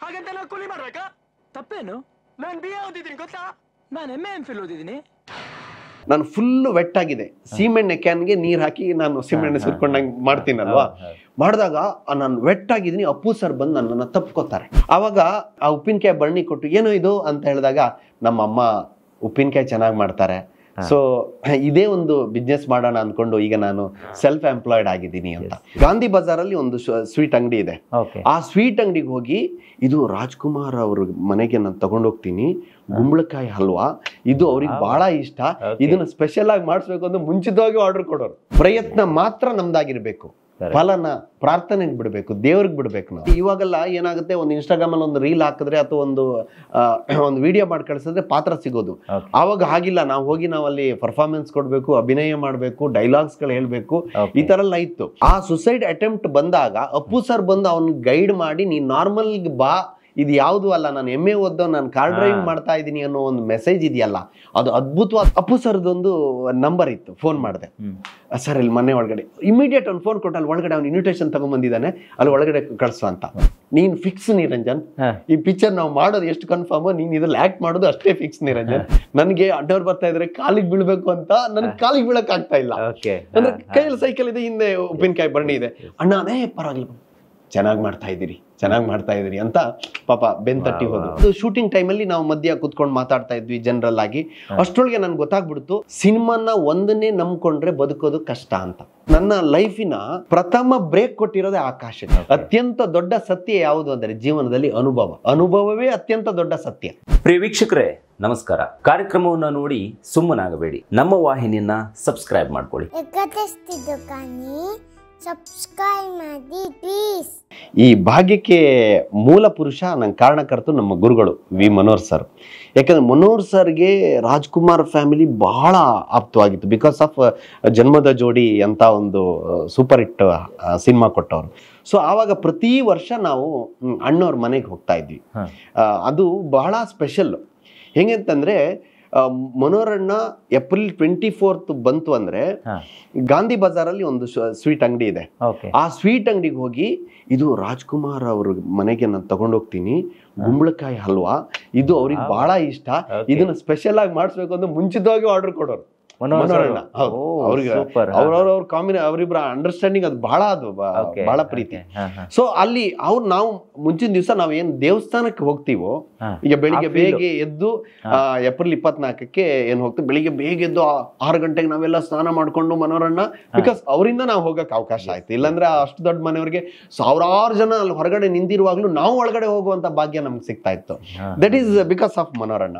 ಹಾಗಂತ ನಾವು ಕೂಲಿ ಮಾಡ್ಬೇಕಾ? ತಪ್ಪೇನು? ನಾನು BA ಓದಿದ್ದೀನಿ ಗೊತ್ತಾ? ನಾನು MA ಓದಿದ್ದೀನಿ. ನಾನು ಫುಲ್ಲು ವೆಟ್ಟಾಗಿದೆ, ಸೀಮೆಣ್ಣೆ ಕ್ಯಾನ್ಗೆ ನೀರು ಹಾಕಿ ನಾನು ಸೀಮೆಣ್ಣೆ ಸುರ್ಕೊಂಡಂಗೆ ಮಾಡ್ತೀನಲ್ವಾ, ಮಾಡಿದಾಗ ನಾನು ವೆಟ್ಟಾಗಿದ್ದೀನಿ. ಅಪ್ಪು ಸರ್ ಬಂದು ನನ್ನನ್ನು ತಪ್ಕೋತಾರೆ. ಆವಾಗ ಆ ಉಪ್ಪಿನಕಾಯಿ ಬರಣಿ ಕೊಟ್ಟು ಏನೋ ಇದು ಅಂತ ಹೇಳಿದಾಗ ನಮ್ಮ ಅಮ್ಮ ಉಪ್ಪಿನಕಾಯಿ ಚೆನ್ನಾಗಿ ಮಾಡ್ತಾರೆ, ಸೊ ಇದೇ ಒಂದು ಬಿಸ್ನೆಸ್ ಮಾಡೋಣ ಅನ್ಕೊಂಡು ಈಗ ನಾನು ಸೆಲ್ಫ್ ಎಂಪ್ಲಾಯ್ಡ್ ಆಗಿದ್ದೀನಿ ಅಂತ. ಗಾಂಧಿ ಬಜಾರಲ್ಲಿ ಒಂದು ಸ್ವೀಟ್ ಅಂಗಡಿ ಇದೆ. ಆ ಸ್ವೀಟ್ ಅಂಗಡಿಗೆ ಹೋಗಿ ಇದು ರಾಜ್ಕುಮಾರ್ ಅವ್ರ ಮನೆಗೆ ನಾನು ತಗೊಂಡೋಗ್ತೀನಿ, ಗುಂಬಳಕಾಯಿ ಹಲ್ವಾ, ಇದು ಅವ್ರಿಗೆ ಬಹಳ ಇಷ್ಟ, ಇದನ್ನ ಸ್ಪೆಷಲ್ ಆಗಿ ಮಾಡಿಸ್ಬೇಕು ಅಂತ ಮುಂಚಿತವಾಗಿ ಆರ್ಡರ್ ಕೊಡೋರು. ಪ್ರಯತ್ನ ಮಾತ್ರ ನಮ್ದಾಗಿರ್ಬೇಕು, ಫಲನ ಪ್ರಾರ್ಥನೆಗೆ ಬಿಡ್ಬೇಕು, ದೇವ್ರಿಗೆ ಬಿಡ್ಬೇಕು ನಾವು. ಇವಾಗೆಲ್ಲ ಏನಾಗುತ್ತೆ, ಒಂದು ಇನ್ಸ್ಟಾಗ್ರಾಮ್ ಅಲ್ಲಿ ಒಂದು ರೀಲ್ ಹಾಕಿದ್ರೆ ಅಥವಾ ಒಂದು ವಿಡಿಯೋ ಮಾಡಿ ಕಳಿಸಿದ್ರೆ ಪಾತ್ರ ಸಿಗೋದು. ಆವಾಗ ಹಾಗಿಲ್ಲ, ನಾವು ಹೋಗಿ ನಾವಲ್ಲಿ ಪರ್ಫಾರ್ಮೆನ್ಸ್ ಕೊಡ್ಬೇಕು, ಅಭಿನಯ ಮಾಡ್ಬೇಕು, ಡೈಲಾಗ್ಸ್ ಗಳು ಹೇಳ್ಬೇಕು, ಈ ತರ ಎಲ್ಲ ಇತ್ತು. ಆ ಸುಸೈಡ್ ಅಟೆಂಪ್ಟ್ ಬಂದಾಗ ಅಪ್ಪು ಸರ್ ಬಂದು ಅವ್ನ ಗೈಡ್ ಮಾಡಿ, ನೀ ನಾರ್ಮಲ್ ಬಾ, ಇದು ಯಾವುದು ಅಲ್ಲ, ನಾನು MA ಓದೋ, ನಾನು ಕಾರ್ ಡ್ರೈವಿಂಗ್ ಮಾಡ್ತಾ ಇದ್ದೀನಿ ಅನ್ನೋ ಒಂದು ಮೆಸೇಜ್ ಇದೆಯಲ್ಲ, ಅದು ಅದ್ಭುತವಾದ. ಅಪ್ಪು ಸರ್ದೊಂದು ನಂಬರ್ ಇತ್ತು, ಫೋನ್ ಮಾಡಿದೆ, ಸರ್ ಇಲ್ಲಿ ಮನೆ ಒಳಗಡೆ ಇಮಿಡಿಯೇಟ್ ಒಂದು ಫೋನ್ ಕೊಟ್ಟು ಅಲ್ಲಿ ಒಳಗಡೆ ಅವ್ನು ಇನ್ವಿಟೇಷನ್ ತಗೊಂಡ್ಬಂದಿದ್ದಾನೆ, ಅಲ್ಲಿ ಒಳಗಡೆ ಕಳಿಸು ಅಂತ. ನೀನ್ ಫಿಕ್ಸ್ ನಿರಂಜನ್, ಈ ಪಿಕ್ಚರ್ ನಾವು ಮಾಡೋದು ಎಷ್ಟು ಕನ್ಫರ್ಮ್, ನೀನ್ ಇದ್ರಲ್ಲಿ ಆಕ್ಟ್ ಮಾಡೋದು ಅಷ್ಟೇ ಫಿಕ್ಸ್ ನಿರಂಜನ್. ನನ್ಗೆ ಅಡ್ಡವ್ರು ಬರ್ತಾ ಇದ್ರೆ ಕಾಲಿಗೆ ಬೀಳ್ಬೇಕು ಅಂತ, ನನ್ ಕಾಲಿಗೆ ಬೀಳಕ್ ಆಗ್ತಾ ಇಲ್ಲ, ಅಂದ್ರೆ ಕೈಯಲ್ಲಿ ಸೈಕಲ್ ಇದೆ, ಹಿಂದೆ ಉಪ್ಪಿನಕಾಯಿ ಬರಣಿ ಇದೆ. ಅಣ್ಣ ಅದೇ ಪರವಾಗಿಲ್ಲ, ಚೆನ್ನಾಗಿ ಮಾಡ್ತಾ ಇದ್ದೀರಿ ಅಂತ ಪಾಪ ಬೆನ್ ತಟ್ಟಿ ಹೋದ್ರು. ಶೂಟಿಂಗ್ ಟೈಮಲ್ಲಿ ನಾವು ಮಧ್ಯ ಕುತ್ಕೊಂಡು ಮಾತಾಡ್ತಾ ಇದ್ವಿ ಜನರಲ್ ಆಗಿ. ಅಷ್ಟೊಳಗೆ ನನ್ಗೆ ಗೊತ್ತಾಗ್ಬಿಡ್ತು, ಸಿನಿಮಾನ ಒಂದನ್ನೇ ನಂಬ್ಕೊಂಡ್ರೆ ಬದುಕೋದು ಕಷ್ಟ ಅಂತ. ನನ್ನ ಲೈಫಿನ ಪ್ರಥಮ ಬ್ರೇಕ್ ಕೊಟ್ಟಿರೋದೇ ಆಕಾಶ. ಅತ್ಯಂತ ದೊಡ್ಡ ಸತ್ಯ ಯಾವುದು ಅಂದರೆ ಜೀವನದಲ್ಲಿ ಅನುಭವವೇ ಅತ್ಯಂತ ದೊಡ್ಡ ಸತ್ಯ. ಪ್ರಿಯ ವೀಕ್ಷಕರೇ ನಮಸ್ಕಾರ. ಕಾರ್ಯಕ್ರಮವನ್ನು ನೋಡಿ ಸುಮ್ಮನಾಗಬೇಡಿ, ನಮ್ಮ ವಾಹಿನಿಯನ್ನ ಸಬ್ಸ್ಕ್ರೈಬ್ ಮಾಡ್ಕೊಳ್ಳಿ. ಸಬ್ಸ್ಕ್ರೈಬ್ ಮಾಡಿ ಪ್ಲೀಸ್. ಈ ಭಾಗ್ಯಕ್ಕೆ ಮೂಲ ಪುರುಷ ನನ್ನ ಕಾರಣಕರ್ತರು ನಮ್ಮ ಗುರುಗಳು ವಿ ಮನೋಹರ್ ಸರ್. ಯಾಕಂದ್ರೆ ಮನೋಹರ್ ಸರ್ಗೆ ರಾಜ್ಕುಮಾರ್ ಫ್ಯಾಮಿಲಿ ಬಹಳ ಆಪ್ತವಾಗಿತ್ತು, ಬಿಕಾಸ್ ಆಫ್ ಜನ್ಮದ ಜೋಡಿ ಅಂತ ಒಂದು ಸೂಪರ್ ಹಿಟ್ ಸಿನಿಮಾ ಕೊಟ್ಟವರು. ಸೊ ಆವಾಗ ಪ್ರತಿ ವರ್ಷ ನಾವು ಅಣ್ಣವ್ರ ಮನೆಗೆ ಹೋಗ್ತಾ ಇದ್ವಿ. ಅದು ಬಹಳ ಸ್ಪೆಷಲ್. ಹೆಂಗಂತಂದ್ರೆ ಮನೋರಣ್ಣ ಏಪ್ರಿಲ್ 24 ಬಂತು ಅಂದ್ರೆ ಗಾಂಧಿ ಬಜಾರಲ್ಲಿ ಒಂದು ಸ್ವೀಟ್ ಅಂಗಡಿ ಇದೆ. ಆ ಸ್ವೀಟ್ ಅಂಗಡಿಗೆ ಹೋಗಿ ಇದು ರಾಜ್ಕುಮಾರ್ ಅವ್ರ ಮನೆಗೆ ನಾನು ತಗೊಂಡೋಗ್ತೀನಿ, ಗುಂಬಳಕಾಯಿ ಹಲ್ವಾ, ಇದು ಅವ್ರಿಗೆ ಬಹಳ ಇಷ್ಟ, ಇದನ್ನ ಸ್ಪೆಷಲ್ ಆಗಿ ಮಾಡಿಸ್ಬೇಕು ಅಂತ ಮುಂಚಿತವಾಗಿ ಆರ್ಡರ್ ಕೊಡೋರು. ಮನೋರಣ್ಣ ಅವ್ರಿಗೆ ಅವ್ರವ್ರ ಅವರಿಬ್ಬರ ಅಂಡರ್ಸ್ಟ್ಯಾಂಡಿಂಗ್ ಅದು ಬಹಳ ಪ್ರೀತಿ. ಸೊ ಅಲ್ಲಿ ನಾವು ಮುಂಚಿನ ದಿವಸ ನಾವ್ ಏನ್ ದೇವಸ್ಥಾನಕ್ಕೆ ಹೋಗ್ತೀವೋ, ಈಗ ಬೆಳಿಗ್ಗೆ ಬೇಗ ಎದ್ದು ಏಪ್ರಿಲ್ 24ಕ್ಕೆ ಏನ್ ಹೋಗ್ತೀವಿ, ಬೆಳಿಗ್ಗೆ ಬೇಗ ಎದ್ದು 6 ಗಂಟೆಗೆ ನಾವೆಲ್ಲ ಸ್ನಾನ ಮಾಡ್ಕೊಂಡು ಮನೋರಣ್ಣ, ಬಿಕಾಸ್ ಅವರಿಂದ ನಾವು ಹೋಗಕ್ ಅವಕಾಶ ಆಯ್ತು. ಇಲ್ಲಾಂದ್ರೆ ಅಷ್ಟು ದೊಡ್ಡ ಮನೆಯವ್ರಿಗೆ ಸಾವಿರಾರು ಜನ ಅಲ್ಲಿ ಹೊರಗಡೆ ನಿಂತಿರುವಾಗ್ಲೂ ನಾವು ಒಳಗಡೆ ಹೋಗುವಂತ ಭಾಗ್ಯ ನಮ್ಗೆ ಸಿಗ್ತಾ ಇತ್ತು. ದಟ್ ಈಸ್ ಬಿಕಾಸ್ ಆಫ್ ಮನೋರಣ್ಣ.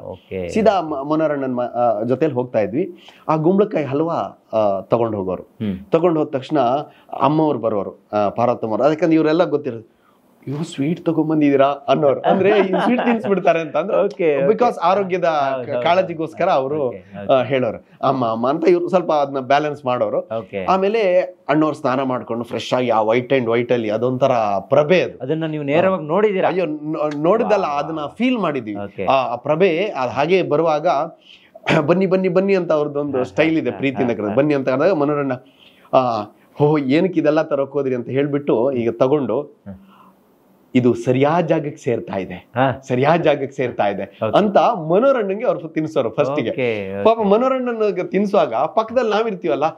ಸೀದಾ ಮನೋರಣ್ಣನ ಜೊತೆಲಿ ಹೋಗ್ತಾ ಇದ್ವಿ. ಆ ಗುಂಬಳಕಾಯಿ ಹಲ್ವಾ ತಗೊಂಡು ಹೋಗೋರು. ತಗೊಂಡು ಹೋದ ತಕ್ಷಣ ಅಮ್ಮವ್ರು ಬರೋರು, ಪಾರ್ವತಮ್ಮವ್ರು. ಅದಕ್ಕಂದ್ರೆ ಇವರೆಲ್ಲ ಗೊತ್ತಿರೋದು, ಇವ್ರು ಸ್ವೀಟ್ ತಗೊಂಡ್ಬಂದಿದ್ದೀರಾ ಅನ್ನೋರು, ಅಂದ್ರೆ ಈ ಸ್ವೀಟ್ ತಿನ್ಸ್ಬಿಡ್ತಾರೆ ಅಂತ ಅಂದ್ರೆ, ಬಿಕಾಸ್ ಆರೋಗ್ಯದ ಕಾಳಜಿಗೋಸ್ಕರ ಅವರು ಹೇಳೋರು ಅಮ್ಮ ಅಂತ. ಇವ್ರು ಸ್ವಲ್ಪ ಅದನ್ನ ಬ್ಯಾಲೆನ್ಸ್ ಮಾಡೋರು. ಆಮೇಲೆ ಅಣ್ಣವ್ರು ಸ್ನಾನ ಮಾಡ್ಕೊಂಡು ಫ್ರೆಶ್ ಆಗಿ ಆ ವೈಟ್ ಅಲ್ಲಿ ಅದೊಂಥರ ಪ್ರಭೆ, ಅದನ್ನ ನೀವು ನೇರವಾಗಿ ನೋಡಿದೀರಾ? ಅಯ್ಯೋ ನೋಡಿದಲ್ಲ, ಅದನ್ನ ಫೀಲ್ ಮಾಡಿದ್ವಿ. ಆ ಪ್ರಭೆ ಅದು ಹಾಗೆ ಬರುವಾಗ ಬನ್ನಿ ಅಂತ ಅವ್ರದ್ದೊಂದು ಸ್ಟೈಲ್ ಇದೆ, ಪ್ರೀತಿಯಿಂದ ಕರೆದು ಬನ್ನಿ ಅಂತ ಕರೆದಾಗ ಮನೋರಣ್ಣ ಏನಕ್ಕೆ ಇದೆಲ್ಲ ತರಕ್ ಹೋದ್ರಿ ಅಂತ ಹೇಳ್ಬಿಟ್ಟು ಈಗ ತಗೊಂಡು, ಇದು ಸರಿಯಾದ ಜಾಗಕ್ಕೆ ಸೇರ್ತಾ ಇದೆ ಅಂತ ಮನೋರಣ್ಣಂಗೆ ಅವ್ರು ತಿನ್ಸೋರು ಫಸ್ಟಿಗೆ. ಪಾಪ ಮನೋರಣ್ಣನ ತಿನ್ಸುವಾಗ ಪಕ್ಕದಲ್ಲಿ ನಾವಿರ್ತೀವಲ್ಲ,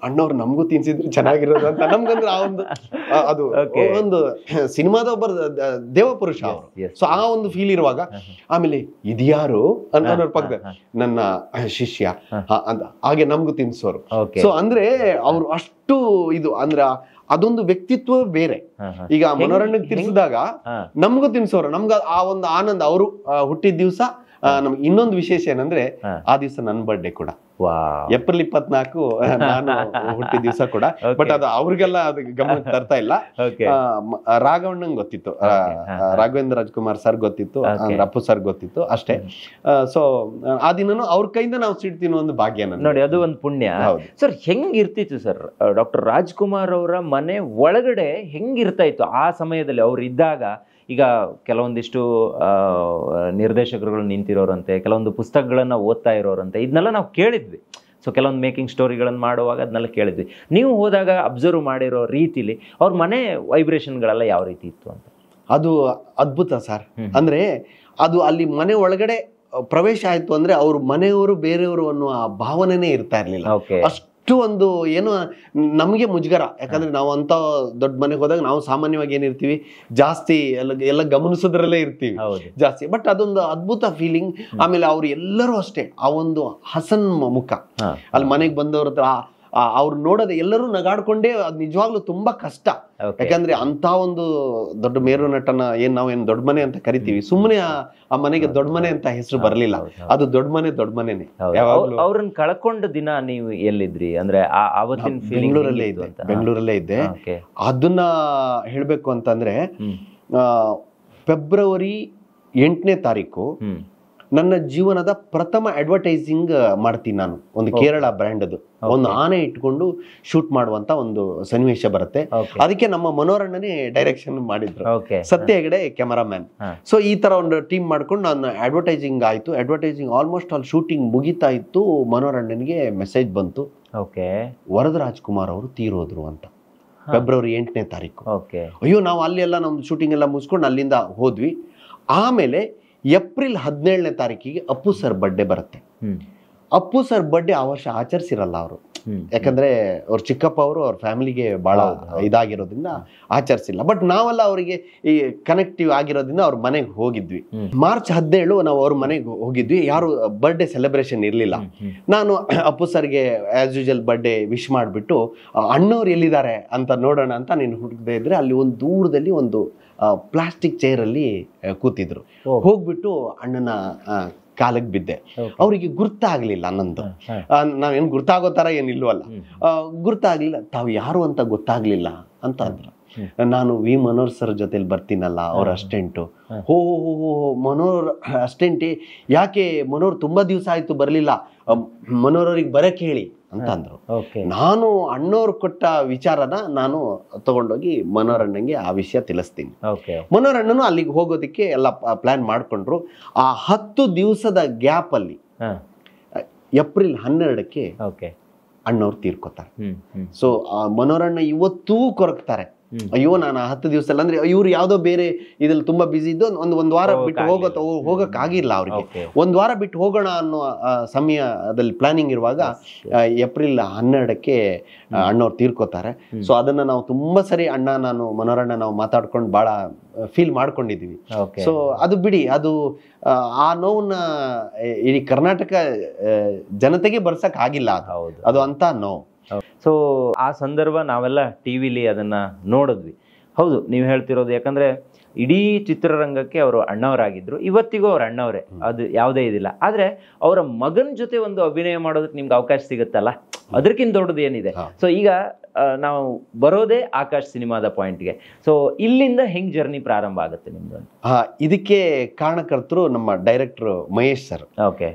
ಅಣ್ಣವ್ರು ನಮಗೂ ತಿನ್ಸಿದ್ರೆ ಚೆನ್ನಾಗಿರೋದು ಅಂತ ನಮ್ಗಂದ್ರೆ ಅದು ಒಂದು ಸಿನಿಮಾದ ಒಬ್ಬ ದೇವಪುರುಷ ಅವರು. ಸೊ ಆ ಒಂದು ಫೀಲ್ ಇರುವಾಗ ಆಮೇಲೆ ಇದ್ಯಾರು ಅಂತ ಪಕ್ಕದ ನನ್ನ ಶಿಷ್ಯ ಅಂತ ಹಾಗೆ ನಮ್ಗೂ ತಿನ್ಸೋರು. ಸೊ ಅಂದ್ರೆ ಅವ್ರು ಅಷ್ಟು ಇದು ಅಂದ್ರೆ ಅದೊಂದು ವ್ಯಕ್ತಿತ್ವ ಬೇರೆ. ಈಗ ಮನೋರಣ್ಣಗೆ ತಿನ್ಸಿದಾಗ ನಮ್ಗೂ ತಿನ್ಸೋರು, ನಮ್ಗ ಆ ಒಂದು ಆನಂದ. ಅವರು ಹುಟ್ಟಿದ ದಿವಸ ನಮ್ಗೆ ಇನ್ನೊಂದು ವಿಶೇಷ ಏನಂದ್ರೆ ಆ ದಿವಸ ನನ್ನ ಬರ್ಡೇ ಕೂಡ ಏಪ್ರಿಲ್ 24 ನಾನು ಹುಟ್ಟಿದ ದಿವಸ ಕೂಡ. ಬಟ್ ಅದು ಅವ್ರಿಗೆಲ್ಲ ಅದು ಗಮನಕ್ಕೆ ತರ್ತಾ ಇಲ್ಲ. ರಾಘವಣ್ಣಂಗ್ ಗೊತ್ತಿತ್ತು, ರಾಘವೇಂದ್ರ ರಾಜ್ಕುಮಾರ್ ಸರ್ ಗೊತ್ತಿತ್ತು, ಅಪ್ಪು ಸರ್ ಗೊತ್ತಿತ್ತು ಅಷ್ಟೇ. ಸೊ ಆ ದಿನನು ಅವ್ರ ಕೈಯಿಂದ ನಾವು ಸ್ವೀಟ್ ತಿನ್ನೋ ಒಂದು ಭಾಗ್ಯ ನೋಡಿ, ಅದು ಒಂದು ಪುಣ್ಯ. ಸರ್ ಹೆಂಗಿರ್ತಿತ್ತು ಸರ್ ಡಾಕ್ಟರ್ ರಾಜ್ಕುಮಾರ್ ಅವರ ಮನೆ ಒಳಗಡೆ ಹೆಂಗಿರ್ತಾ ಇತ್ತು ಆ ಸಮಯದಲ್ಲಿ ಅವ್ರು ಇದ್ದಾಗ? ಈಗ ಕೆಲವೊಂದಿಷ್ಟು ನಿರ್ದೇಶಕರುಗಳು ನಿಂತಿರೋರಂತೆ, ಕೆಲವೊಂದು ಪುಸ್ತಕಗಳನ್ನ ಓದ್ತಾ ಇರೋರಂತೆ, ಇದನ್ನೆಲ್ಲ ನಾವು ಕೇಳಿದ್ವಿ. ಸೊ ಕೆಲವೊಂದು ಮೇಕಿಂಗ್ ಸ್ಟೋರಿಗಳನ್ನು ಮಾಡುವಾಗ ಅದನ್ನೆಲ್ಲ ಕೇಳಿದ್ವಿ. ನೀವು ಹೋದಾಗ ಅಬ್ಸರ್ವ್ ಮಾಡಿರೋ ರೀತಿಲಿ ಅವ್ರ ಮನೆ ವೈಬ್ರೇಷನ್ಗಳೆಲ್ಲ ಯಾವ ರೀತಿ ಇತ್ತು ಅಂತ? ಅದು ಅದ್ಭುತ ಸರ್. ಅಂದ್ರೆ ಅದು ಅಲ್ಲಿ ಮನೆ ಒಳಗಡೆ ಪ್ರವೇಶ ಆಯ್ತು ಅಂದ್ರೆ ಅವ್ರ ಮನೆಯವರು ಬೇರೆಯವರು ಅನ್ನೋ ಆ ಭಾವನೆನೇ ಇರ್ತಾ ಇರ್ಲಿಲ್ಲ. ಅಷ್ಟು ಒಂದು ಏನೋ ನಮಗೆ ಮುಜುಗರ, ಯಾಕಂದ್ರೆ ನಾವು ಅಂತ ದೊಡ್ಡ ಮನೆಗೆ ಹೋದಾಗ ನಾವು ಸಾಮಾನ್ಯವಾಗಿ ಏನಿರ್ತೀವಿ ಜಾಸ್ತಿ ಎಲ್ಲ ಗಮನಿಸೋದ್ರಲ್ಲೇ ಇರ್ತೀವಿ ಜಾಸ್ತಿ. ಬಟ್ ಅದೊಂದು ಅದ್ಭುತ ಫೀಲಿಂಗ್. ಆಮೇಲೆ ಅವ್ರು ಎಲ್ಲರೂ ಅಷ್ಟೇ ಆ ಒಂದು ಹಸನ್ ಮುಖ, ಅಲ್ಲಿ ಮನೆಗೆ ಬಂದವ್ರ ಹತ್ರ ಅವ್ರು ನೋಡೋದು ಎಲ್ಲರೂ ನಗಾಡ್ಕೊಂಡೇ, ಅದು ನಿಜವಾಗ್ಲೂ ತುಂಬಾ ಕಷ್ಟ. ಯಾಕಂದ್ರೆ ಅಂತ ಒಂದು ದೊಡ್ಡ ಮೇರು ನಟನ ನಾವೇನ್ ದೊಡ್ಡ ಮನೆ ಅಂತ ಕರಿತೀವಿ, ಸುಮ್ಮನೆ ಆ ಮನೆಗೆ ದೊಡ್ಡ ಮನೆ ಅಂತ ಹೆಸರು ಬರ್ಲಿಲ್ಲ. ಅದು ದೊಡ್ಡ ಮನೆನೇ. ಅವ್ರನ್ನ ಕಳ್ಕೊಂಡ ದಿನ ನೀವು ಎಲ್ಲಿದ್ರಿ? ಅಂದ್ರೆ ಅವತ್ತಿನ ಬೆಂಗಳೂರಲ್ಲೇ ಇದ್ದೆ. ಅದನ್ನ ಹೇಳ್ಬೇಕು ಅಂತಂದ್ರೆ ಫೆಬ್ರವರಿ 8ನೇ ತಾರೀಕು ನನ್ನ ಜೀವನದ ಪ್ರಥಮ ಅಡ್ವರ್ಟೈಸಿಂಗ್ ಮಾಡ್ತೀನಿ ನಾನು. ಒಂದು ಕೇರಳ ಬ್ರ್ಯಾಂಡ್ ಅದು ಒಂದು ಆನೆ ಇಟ್ಕೊಂಡು ಶೂಟ್ ಮಾಡುವಂತ ಒಂದು ಸನ್ನಿವೇಶ ಬರುತ್ತೆ. ಅದಕ್ಕೆ ನಮ್ಮ ಮನೋರಣ್ಣನೇ ಡೈರೆಕ್ಷನ್ ಮಾಡಿದ್ರು, ಸತ್ಯ ಹೆಗಡೆ ಕ್ಯಾಮರಾಮ್ಯಾನ್. ಸೊ ಈ ತರ ಒಂದು ಟೀಮ್ ಮಾಡ್ಕೊಂಡು ನಾನು ಅಡ್ವರ್ಟೈಸಿಂಗ್ ಆಯ್ತು. ಅಡ್ವರ್ಟೈಸಿಂಗ್ ಆಲ್ಮೋಸ್ಟ್ ಆಲ್ ಶೂಟಿಂಗ್ ಮುಗಿತಾ ಇತ್ತು. ಮನೋರಣ್ಣನಿಗೆ ಮೆಸೇಜ್ ಬಂತು, ವರದರಾಜ್ಕುಮಾರ್ ಅವರು ತೀರೋದ್ರು ಅಂತ. ಫೆಬ್ರವರಿ 8ನೇ ತಾರೀಕು. ಅಯ್ಯೋ, ನಾವು ಅಲ್ಲೆಲ್ಲ ನಮ್ದು ಶೂಟಿಂಗ್ ಎಲ್ಲ ಮುಗಿಸ್ಕೊಂಡು ಅಲ್ಲಿಂದ ಹೋದ್ವಿ. ಆಮೇಲೆ ಏಪ್ರಿಲ್ 17ನೇ ತಾರೀಕಿಗೆ ಅಪ್ಪು ಸರ್ ಬರ್ಡೇ ಬರುತ್ತೆ. ಅಪ್ಪು ಸರ್ ಬರ್ಡೇ ಆ ವರ್ಷ ಆಚರಿಸಿರಲ್ಲ ಅವರು, ಯಾಕಂದ್ರೆ ಅವ್ರ ಚಿಕ್ಕಪ್ಪ ಅವರು ಅವ್ರ ಫ್ಯಾಮಿಲಿಗೆ ಬಹಳ ಇದಾಗಿರೋದ್ರಿಂದ ಆಚರಿಸಿಲ್ಲ. ಬಟ್ ನಾವೆಲ್ಲ ಅವರಿಗೆ ಈ ಕನೆಕ್ಟಿವ್ ಆಗಿರೋದ್ರಿಂದ ಅವ್ರ ಮನೆಗೆ ಹೋಗಿದ್ವಿ. ಮಾರ್ಚ್ 17 ನಾವು ಅವ್ರ ಮನೆಗೆ ಹೋಗಿದ್ವಿ. ಯಾರು ಬರ್ಡೇ ಸೆಲೆಬ್ರೇಷನ್ ಇರ್ಲಿಲ್ಲ. ನಾನು ಅಪ್ಪು ಸರ್ಗೆ ಆಸ್ ಯೂಶುವಲ್ ಬರ್ಡೇ ವಿಶ್ ಮಾಡಿಬಿಟ್ಟು ಅಣ್ಣವ್ರು ಎಲ್ಲಿದ್ದಾರೆ ಅಂತ ನೋಡೋಣ ಅಂತ ನೀನು ಹುಡುಕದೇ ಇದ್ರೆ ಅಲ್ಲಿ ಒಂದು ದೂರದಲ್ಲಿ ಒಂದು ಪ್ಲಾಸ್ಟಿಕ್ ಚೇರ್ ಅಲ್ಲಿ ಕೂತಿದ್ರು. ಹೋಗ್ಬಿಟ್ಟು ಅಣ್ಣನ ಕಾಲಿಗೆ ಬಿದ್ದೆ. ಅವರಿಗೆ ಗುರ್ತಾಗ್ಲಿಲ್ಲ ನಂದು. ನಾವೇನ್ ಗುರ್ತಾಗೋ ತರ ಏನಿಲ್ವಲ್ಲ, ಗುರ್ತಾಗ್ಲಿಲ್ಲ. ತಾವು ಯಾರು ಅಂತ ಗೊತ್ತಾಗ್ಲಿಲ್ಲ ಅಂತ ಅಂದ್ರು. ನಾನು ವಿ ಮನೋಹರ್ ಸರ್ ಜೊತೆಲಿ ಬರ್ತೀನಲ್ಲ, ಅವ್ರ ಅಸ್ಟೆಂಟು. ಹೋ ಮನೋಹರ್ ಅಸ್ಟೆಂಟ್, ಯಾಕೆ ಮನೋಹರ್ ತುಂಬಾ ದಿವಸ ಆಯ್ತು ಬರ್ಲಿಲ್ಲ, ಮನೋಹರ್ ಅವ್ರಿಗೆ ಬರಕ್ ಹೇಳಿ ಅಂತ ಅಂದ್ರು. ನಾನು ಅಣ್ಣವ್ರು ಕೊಟ್ಟ ವಿಚಾರನ ನಾನು ತಗೊಂಡೋಗಿ ಮನೋರಣ್ಣಂಗೆ ಆ ವಿಷಯ ತಿಳಿಸ್ತೀನಿ. ಮನೋರಣ್ಣನು ಅಲ್ಲಿಗೆ ಹೋಗೋದಕ್ಕೆ ಎಲ್ಲ ಪ್ಲಾನ್ ಮಾಡ್ಕೊಂಡ್ರು. ಆ 10 ದಿವಸದ ಗ್ಯಾಪ್ ಅಲ್ಲಿ ಏಪ್ರಿಲ್ 12ಕ್ಕೆ ಅಣ್ಣವ್ರು ತೀರ್ಕೊತಾರೆ. ಸೊ ಮನೋರಣ್ಣ ಇವತ್ತೂ ಕೊರಗ್ತಾರೆ, ಅಯ್ಯೋ ನಾನು 10 ದಿವಸ ಅಲ್ಲ ಅಂದ್ರೆ ಇವ್ರು ಯಾವ್ದೋ ಬೇರೆ ಇದ್ರಲ್ಲಿ ತುಂಬಾ ಬಿಸಿ ಇದ್ದು ಒಂದ್ ವಾರ ಬಿಟ್ಟು ಹೋಗಕ್ ಆಗಿಲ್ಲ ಅವ್ರಿಗೆ. ಒಂದ್ ವಾರ ಬಿಟ್ಟು ಹೋಗೋಣ ಅನ್ನೋ ಸಮಯದಲ್ಲಿ ಪ್ಲಾನಿಂಗ್ ಇರುವಾಗ ಏಪ್ರಿಲ್ 12ಕ್ಕೆ ಅಣ್ಣವ್ರು ತೀರ್ಕೋತಾರೆ. ಸೊ ಅದನ್ನ ನಾವು ತುಂಬಾ ಸರಿ ನಾನು ಮನೋರಣ್ಣ ನಾವು ಮಾತಾಡ್ಕೊಂಡು ಬಹಳ ಫೀಲ್ ಮಾಡ್ಕೊಂಡಿದೀವಿ. ಸೊ ಅದು ಬಿಡಿ, ಅದು ಆ ನೋವನ್ನ ಇಡೀ ಕರ್ನಾಟಕ ಜನತೆಗೆ ಬರ್ಸಕ್ ಆಗಿಲ್ಲ. ಅದು ಅಂತ ನೋವು. ಸೊ ಆ ಸಂದರ್ಭ ನಾವೆಲ್ಲ ಟಿವಿಲಿ ಅದನ್ನ ನೋಡಿದ್ವಿ. ಹೌದು, ನೀವು ಹೇಳ್ತಿರೋದು, ಯಾಕಂದ್ರೆ ಇಡೀ ಚಿತ್ರರಂಗಕ್ಕೆ ಅವರು ಅಣ್ಣವರಾಗಿದ್ರು, ಇವತ್ತಿಗೂ ಅವ್ರ ಅಣ್ಣವರೇ, ಅದು ಯಾವುದೇ ಇದಿಲ್ಲ. ಆದ್ರೆ ಅವರ ಮಗನ ಜೊತೆ ಒಂದು ಅಭಿನಯ ಮಾಡೋದಕ್ಕೆ ನಿಮ್ಗೆ ಅವಕಾಶ ಸಿಗುತ್ತಲ್ಲ, ಅದಕ್ಕಿಂತ ದೊಡ್ಡದು ಏನಿದೆ. ಸೊ ಈಗ ನಾವು ಬರೋದೇ ಆಕಾಶ್ ಸಿನಿಮಾದ ಪಾಯಿಂಟ್ಗೆ. ಸೊ ಇಲ್ಲಿಂದ ಹೆಂಗ್ ಜರ್ನಿ ಪ್ರಾರಂಭ ಆಗುತ್ತೆ ನಿಮ್ದು? ಇದಕ್ಕೆ ಕಾರಣಕರ್ತರು ನಮ್ಮ director Mahesh sir,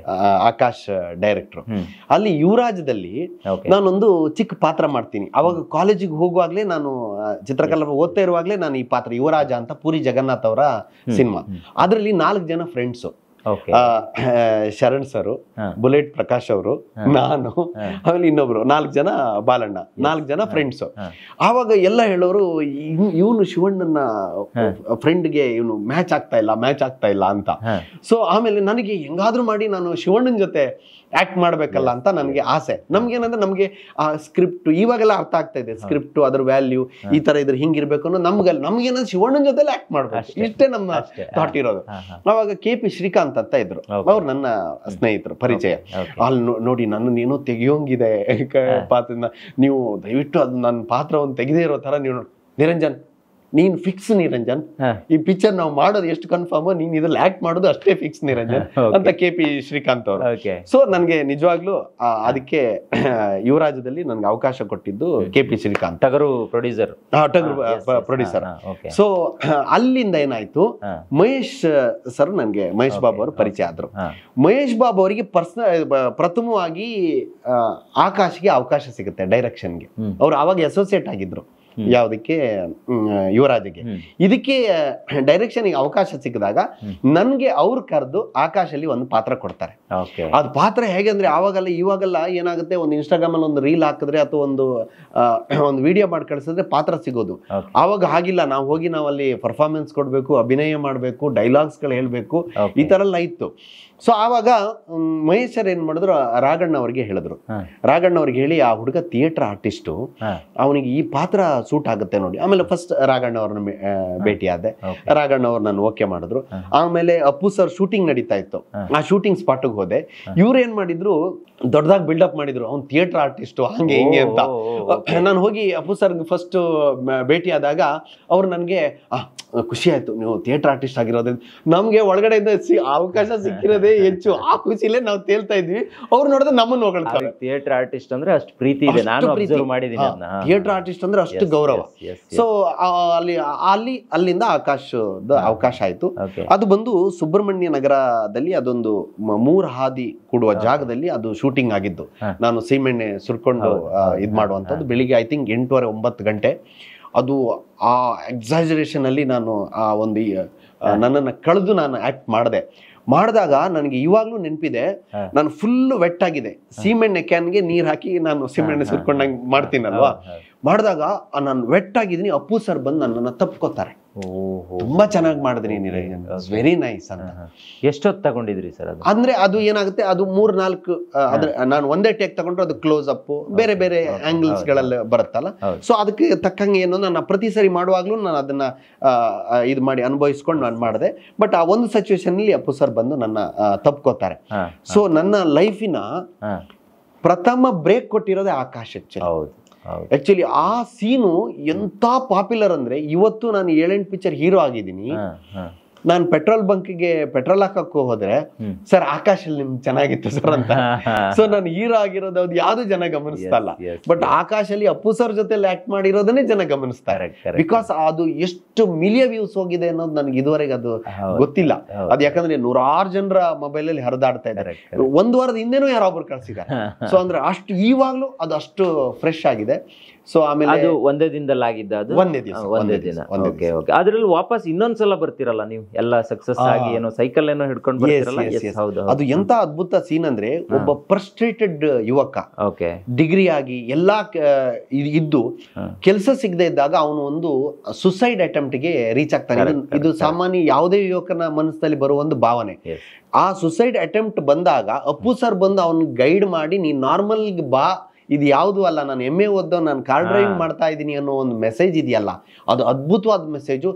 Akash director. ಅಲ್ಲಿ ಯುವರಾಜದಲ್ಲಿ ನಾನೊಂದು ಚಿಕ್ಕ ಪಾತ್ರ ಮಾಡ್ತೀನಿ. ಅವಾಗ ಕಾಲೇಜಿಗೆ ಹೋಗುವಾಗ್ಲೇ, ನಾನು ಚಿತ್ರಕಲಾ ಓದ್ತಾ ಇರುವಾಗ್ಲೇ ನಾನು ಈ ಪಾತ್ರ ಯುವರಾಜ ಅಂತ ಪೂರಿ ಜಗನ್ನಾಥ್ ಅವರ ಸಿನಿಮಾ. ಅದ್ರಲ್ಲಿ 4 ಜನ friends, Sharan sir, bullet Prakash ಅವರು, ನಾನು, ಆಮೇಲೆ ಇನ್ನೊಬ್ರು 4 ಜನ ಬಾಲಣ್ಣ, 4 ಜನ ಫ್ರೆಂಡ್ಸ್. ಆವಾಗ ಎಲ್ಲ ಹೇಳೋರು, ಇವನು ಶಿವಣ್ಣನ ಫ್ರೆಂಡ್ಗೆ ಇವನು ಮ್ಯಾಚ್ ಆಗ್ತಾ ಇಲ್ಲ ಅಂತ. ಸೊ ಆಮೇಲೆ ನನಗೆ ಹೆಂಗಾದ್ರೂ ಮಾಡಿ ನಾನು ಶಿವಣ್ಣನ ಜೊತೆ ಆಕ್ಟ್ ಮಾಡ್ಬೇಕಲ್ಲ ಅಂತ ನನಗೆ ಆಸೆ. ನಮ್ಗೇನಂದ್ರೆ ನಮ್ಗೆ ಆ ಸ್ಕ್ರಿಪ್ಟ್ ಇವಾಗೆಲ್ಲ ಅರ್ಥ ಆಗ್ತಾ ಇದೆ, ಸ್ಕ್ರಿಪ್ಟ್ ಅದ್ರ ವ್ಯಾಲ್ಯೂ ಈ ತರ ಇದ್ರೆ ಹಿಂಗಿರ್ಬೇಕು ಅನ್ನೋ ನಮ್ಗೇನಂದ್ರೆ ಶಿವಣ್ಣನ ಜೊತೆಲಿ ಆಕ್ಟ್ ಮಾಡ್ಬೇಕು, ಇಷ್ಟೇ ನಮ್ಮ ಥಾಟ್ ಇರೋದು. ಅವಾಗ KP ಶ್ರೀಕಾಂತ್ ಅಂತ ಇದ್ರು, ಅವ್ರು ನನ್ನ ಸ್ನೇಹಿತರು, ಪರಿಚಯ. ಅಲ್ಲಿ ನೋಡಿ ನನ್ನನ್ನೇನೋ ತೆಗಿಯೋಂಗಿದೆ ಪಾತ್ರದಿಂದ, ನೀವು ದಯವಿಟ್ಟು ಅದು ನನ್ನ ಪಾತ್ರವನ್ನು ತೆಗೆದೇ ಇರೋ ತರ ನೀವು ನಿರಂಜನ್, ನೀನ್ ಫಿಕ್ಸ್ ನಿರಂಜನ್, ಈ ಪಿಕ್ಚರ್ ನಾವು ಮಾಡೋದು ಎಷ್ಟು ಕನ್ಫರ್ಮ್, ನೀನ್ ಇದ್ರಲ್ಲಿ ಆಕ್ಟ್ ಮಾಡೋದು ಅಷ್ಟೇ ಫಿಕ್ಸ್ ನಿರಂಜನ್ ಅಂತ KP ಶ್ರೀಕಾಂತ್ ಅವರು. ಸೊ ನನ್ಗೆ ನಿಜವಾಗ್ಲೂ ಅದಕ್ಕೆ ಯುವರಾಜದಲ್ಲಿ ನನ್ಗೆ ಅವಕಾಶ ಕೊಟ್ಟಿದ್ದು KP ಶ್ರೀಕಾಂತ್, ಟಗರು ಪ್ರೊಡ್ಯೂಸರ್. ಸೊ ಅಲ್ಲಿಂದ ಏನಾಯ್ತು, ಮಹೇಶ್ ಸರ್ ನನ್ಗೆ ಮಹೇಶ್ ಬಾಬು ಅವರು ಪರಿಚಯ ಆದ್ರು. ಮಹೇಶ್ ಬಾಬು ಅವರಿಗೆ ಪ್ರಥಮವಾಗಿ ಆಕಾಶ್ಗೆ ಅವಕಾಶ ಸಿಗುತ್ತೆ ಡೈರೆಕ್ಷನ್ಗೆ. ಅವ್ರು ಅವಾಗ ಅಸೋಸಿಯೇಟ್ ಆಗಿದ್ರು ಯಾವುದಕ್ಕೆ ಯುವರಾಜ್ಗೆ. ಇದಕ್ಕೆ ಡೈರೆಕ್ಷನ್ ಅವಕಾಶ ಸಿಕ್ಕಿದಾಗ ನನ್ಗೆ ಅವ್ರು ಕರೆದು ಆಕಾಶಲ್ಲಿ ಒಂದು ಪಾತ್ರ ಕೊಡ್ತಾರೆ. ಅದು ಪಾತ್ರ ಹೇಗೆ ಅಂದ್ರೆ ಆವಾಗಲ್ಲ ಇವಾಗೆಲ್ಲ ಏನಾಗುತ್ತೆ, ಒಂದು ಇನ್ಸ್ಟಾಗ್ರಾಮ್ ಅಲ್ಲಿ ಒಂದು ರೀಲ್ ಹಾಕಿದ್ರೆ ಅಥವಾ ಒಂದು ವಿಡಿಯೋ ಮಾಡಿ ಕಳಿಸಿದ್ರೆ ಪಾತ್ರ ಸಿಗೋದು. ಆವಾಗ ಹಾಗಿಲ್ಲ, ನಾವು ಹೋಗಿ ನಾವು ಅಲ್ಲಿ ಪರ್ಫಾರ್ಮೆನ್ಸ್ ಕೊಡ್ಬೇಕು, ಅಭಿನಯ ಮಾಡ್ಬೇಕು, ಡೈಲಾಗ್ಸ್ ಗಳು ಹೇಳ್ಬೇಕು, ಈ ತರ ಎಲ್ಲ ಇತ್ತು. ಸೊ ಆವಾಗ ಮಹೇಶ್ ಸರ್ ಏನ್ ಮಾಡಿದ್ರು, ರಾಘಣ್ಣ ಅವ್ರಿಗೆ ಹೇಳಿದ್ರು. ರಾಘಣ್ಣ ಅವ್ರಿಗೆ ಹೇಳಿ, ಆ ಹುಡುಗ ಥಿಯೇಟರ್ ಆರ್ಟಿಸ್ಟು, ಅವನಿಗೆ ಈ ಪಾತ್ರ ಸೂಟ್ ಆಗುತ್ತೆ ನೋಡಿ. ಆಮೇಲೆ ಫಸ್ಟ್ ರಾಘಣ್ಣ ಅವ್ರನ್ನ ಭೇಟಿ ಆದೆ. ರಾಘಣ್ಣ ಅವ್ರು ನಾನು ಓಕೆ ಮಾಡಿದ್ರು. ಆಮೇಲೆ ಅಪ್ಪು ಸರ್ ಶೂಟಿಂಗ್ ನಡೀತಾ ಇತ್ತು, ಆ ಶೂಟಿಂಗ್ ಸ್ಪಾಟ್ಗೆ ಹೋದೆ. ಇವ್ರು ಏನ್ ಮಾಡಿದ್ರು, ದೊಡ್ಡದಾಗಿ ಬಿಲ್ಡಪ್ ಮಾಡಿದ್ರು, ಅವ್ನು ಥಿಯೇಟರ್ ಆರ್ಟಿಸ್ಟು ಹಂಗೆ ಹಿಂಗೆ ಅಂತ. ನಾನು ಹೋಗಿ ಅಪ್ಪು ಸರ್ ಫಸ್ಟ್ ಭೇಟಿ ಆದಾಗ ಅವ್ರು ನನ್ಗೆ ಖುಷಿ ಆಯ್ತು, ನೀವು ಥಿಯೇಟರ್ ಆರ್ಟಿಸ್ಟ್ ಆಗಿರೋದ್ರಿಂದ ನಮ್ಗೆ ಒಳಗಡೆಯಿಂದ ಅವಕಾಶ ಸಿಕ್ಕಿರೋದೇ ಹೆಚ್ಚು. ಆ ಖುಷಿಲೇ ನಾವು ತೇಲ್ತಾ ಇದ್ವಿ. ಅವ್ರು ನೋಡಿದ್ರೆ ನಮ್ಮನ್ನು ಹೊಗಳ್ತಾರೆ. ಥಿಯೇಟರ್ ಆರ್ಟಿಸ್ಟ್ ಅಂದ್ರೆ ಅಷ್ಟು ಪ್ರೀತಿ ಇದೆ, ನಾನು ಅಬ್ಸರ್ವ್ ಮಾಡಿದ್ದೀನಿ. ಥಿಯೇಟರ್ ಆರ್ಟಿಸ್ಟ್ ಅಂದ್ರೆ ಅಷ್ಟು ಗೌರವ. ಸೊ ಅಲ್ಲಿಂದ ಅವಕಾಶ ಆಯ್ತು. ಅದು ಬಂದು ಸುಬ್ರಹ್ಮಣ್ಯ ನಗರದಲ್ಲಿ ಅದೊಂದು 3 ಹಾದಿ ಕೂಡುವ ಜಾಗದಲ್ಲಿ ಅದು ಶೂಟಿಂಗ್ ಆಗಿದ್ದು. ನಾನು ಸೀಮೆಣ್ಣೆ ಸುರ್ಕೊಂಡು ಇದ್ ಮಾಡುವಂಥದ್ದು. ಬೆಳಿಗ್ಗೆ ಐ ಥಿಂಕ್ 8:30-9 ಗಂಟೆ. ಅದು ಆ ಎಕ್ಸಾಜರೇಷನ್ ಅಲ್ಲಿ ನಾನು ಆ ಒಂದು ನನ್ನನ್ನು ಕಳೆದು ನಾನು ಆಕ್ಟ್ ಮಾಡಿದಾಗ ನನಗೆ ಇವಾಗ್ಲೂ ನೆನಪಿದೆ, ನಾನು ಫುಲ್ ವೆಟ್ ಆಗಿದೆ. ಸೀಮೆಣ್ಣೆ ಕ್ಯಾನ್ಗೆ ನೀರ್ ಹಾಕಿ ನಾನು ಸೀಮೆಣ್ಣೆ ಸುರ್ಕೊಂಡಂಗೆ ಮಾಡ್ತೀನಲ್ವಾ, ಮಾಡಿದಾಗ ನಾನು ವೆಟ್ ಆಗಿದ್ದೀನಿ. ಅಪ್ಪು ಸರ್ ಬಂದು ನನ್ನನ್ನು ತಪ್ಕೋತಾರೆ, ತುಂಬಾ ಚೆನ್ನಾಗಿ ಮಾಡಿದ್ರಿ ನಿರಂಜನ್, ವೆರಿ ನೈಸ್ ಅಂತ. ಎಷ್ಟೊತ್ತು ತಗೊಂಡಿದ್ರಿ ಸರ್ ಅದು? ಅಂದ್ರೆ ಅದು ಏನಾಗುತ್ತೆ, ಅದು 3-4 ಅದ್ರ ನಾನು ಒಂದೇ ಟೇಕ್ ತಗೊಂಡ್ರೆ ಅದು ಕ್ಲೋಸ್ ಅಪ್ ಬೇರೆ ಬೇರೆ ಆಂಗಲ್ಸ್ ಗಳಲ್ಲಿ ಬರುತ್ತಲ್ಲ. ಸೊ ಅದಕ್ಕೆ ತಕ್ಕಂಗೆ ಏನು, ನಾನು ಪ್ರತಿ ಸರಿ ಮಾಡುವಾಗ್ಲೂ ನಾನು ಅದನ್ನ ಇದು ಮಾಡಿ ಅನುಭವಿಸ್ಕೊಂಡು ನಾನು ಮಾಡಿದೆ. ಬಟ್ ಆ ಒಂದು ಸಿಚುವೇಶನ್ ಅಲ್ಲಿ ಅಪ್ಪು ಸರ್ ಬಂದು ನನ್ನ ತಪ್ಕೋತಾರೆ. ಸೊ ನನ್ನ ಲೈಫಿನ ಪ್ರಥಮ ಬ್ರೇಕ್ ಕೊಟ್ಟಿರೋದೇ ಆಕಾಶ್. ಆಕ್ಚುಲಿ ಆ ಸೀನು ಎಂತ ಪಾಪ್ಯುಲರ್ ಅಂದ್ರೆ, ಇವತ್ತು ನಾನು 7-8 ಪಿಕ್ಚರ್ ಹೀರೋ ಆಗಿದ್ದೀನಿ. ನಾನು ಪೆಟ್ರೋಲ್ ಬಂಕ್ಗೆ ಪೆಟ್ರೋಲ್ ಹಾಕಕ್ಕೂ ಹೋದ್ರೆ, ಸರ್ ಆಕಾಶಲ್ಲಿ ನಿಮ್ಗೆ ಚೆನ್ನಾಗಿತ್ತು ಸರ್ ಅಂತ. ಸೊ ನಾನು ಹೀರೋ ಆಗಿರೋದು ಅದು ಯಾವ್ದು ಜನ ಗಮನಿಸ್ತಲ್ಲ. ಬಟ್ ಆಕಾಶಲ್ಲಿ ಅಪ್ಪು ಸರ್ ಜೊತೆ ಆಕ್ಟ್ ಮಾಡಿರೋದನ್ನೇ ಜನ ಗಮನಿಸ್ತಾರೆ. ಬಿಕಾಸ್ ಅದು ಎಷ್ಟು ಮಿಲಿಯನ್ ವ್ಯೂಸ್ ಹೋಗಿದೆ ಅನ್ನೋದು ನನಗೆ ಇದುವರೆಗೆ ಅದು ಗೊತ್ತಿಲ್ಲ. ಅದು ಯಾಕಂದ್ರೆ 100 ಜನರ ಮೊಬೈಲ್ ಅಲ್ಲಿ ಹರಿದಾಡ್ತಾ ಇದ್ದಾರೆ. 1 ವಾರದ ಹಿಂದೆನೂ ಯಾರೊಬ್ರು ಕಳ್ಸಿದ್ದಾರೆ. ಸೊ ಅಂದ್ರೆ ಅಷ್ಟು ಇವಾಗ್ಲೂ ಅದು ಅಷ್ಟು ಫ್ರೆಶ್ ಆಗಿದೆ. ಸೊ ಆಮೇಲೆ ಅದು ಒಂದೇ ದಿನದಲ್ಲಿ ಆಗಿದ್ದ, ಅದು ಒಂದೇ ದಿನ. ಅದ್ರಲ್ಲಿ ವಾಪಸ್ ಇನ್ನೊಂದ್ಸಲ ಬರ್ತಿರಲ್ಲ ನೀವು, ಎಲ್ಲ ಸಕ್ಸಸ್ ಆಗಿ ಏನೋ ಸೈಕಲ್ ಏನೋ ಹಿಡ್ಕೊಂಡು ಬರ್ತಿರಲ್ಲ. ಅದು ಎಂತ ಅದ್ಭುತ ಸೀನ್ ಅಂದ್ರೆ, ಒಬ್ಬ ಫ್ರಸ್ಟ್ರೇಟೆಡ್ ಯುವಕ ಡಿಗ್ರಿ ಆಗಿ ಎಲ್ಲಾ ಇದ್ದು ಕೆಲಸ ಸಿಗದೆ ಇದ್ದಾಗ ಅವನು ಒಂದು ಸುಸೈಡ್ ಅಟೆಂಪ್ಟ್ ಗೆ ರೀಚ್ ಆಗ್ತಾನೆ. ಇದು ಸಾಮಾನ್ಯ ಯಾವುದೇ ಯುವಕನ ಮನಸ್ಸಲ್ಲಿ ಬರುವ ಒಂದು ಭಾವನೆ. ಆ ಸುಸೈಡ್ ಅಟೆಂಪ್ಟ್ ಬಂದಾಗ ಅಪ್ಪು ಸರ್ ಬಂದು ಅವನ್ ಗೈಡ್ ಮಾಡಿ, ನೀನ್ ನಾರ್ಮಲ್ ಬಾ, ಇದು ಯಾವುದು ಅಲ್ಲ, ನಾನು MA ಓದೋ, ನಾನು ಕಾರ್ ಡ್ರೈವಿಂಗ್ ಮಾಡ್ತಾ ಇದ್ದೀನಿ ಅನ್ನೋ ಒಂದು ಮೆಸೇಜ್ ಇದೆಯಲ್ಲ, ಅದು ಅದ್ಭುತವಾದ ಮೆಸೇಜು.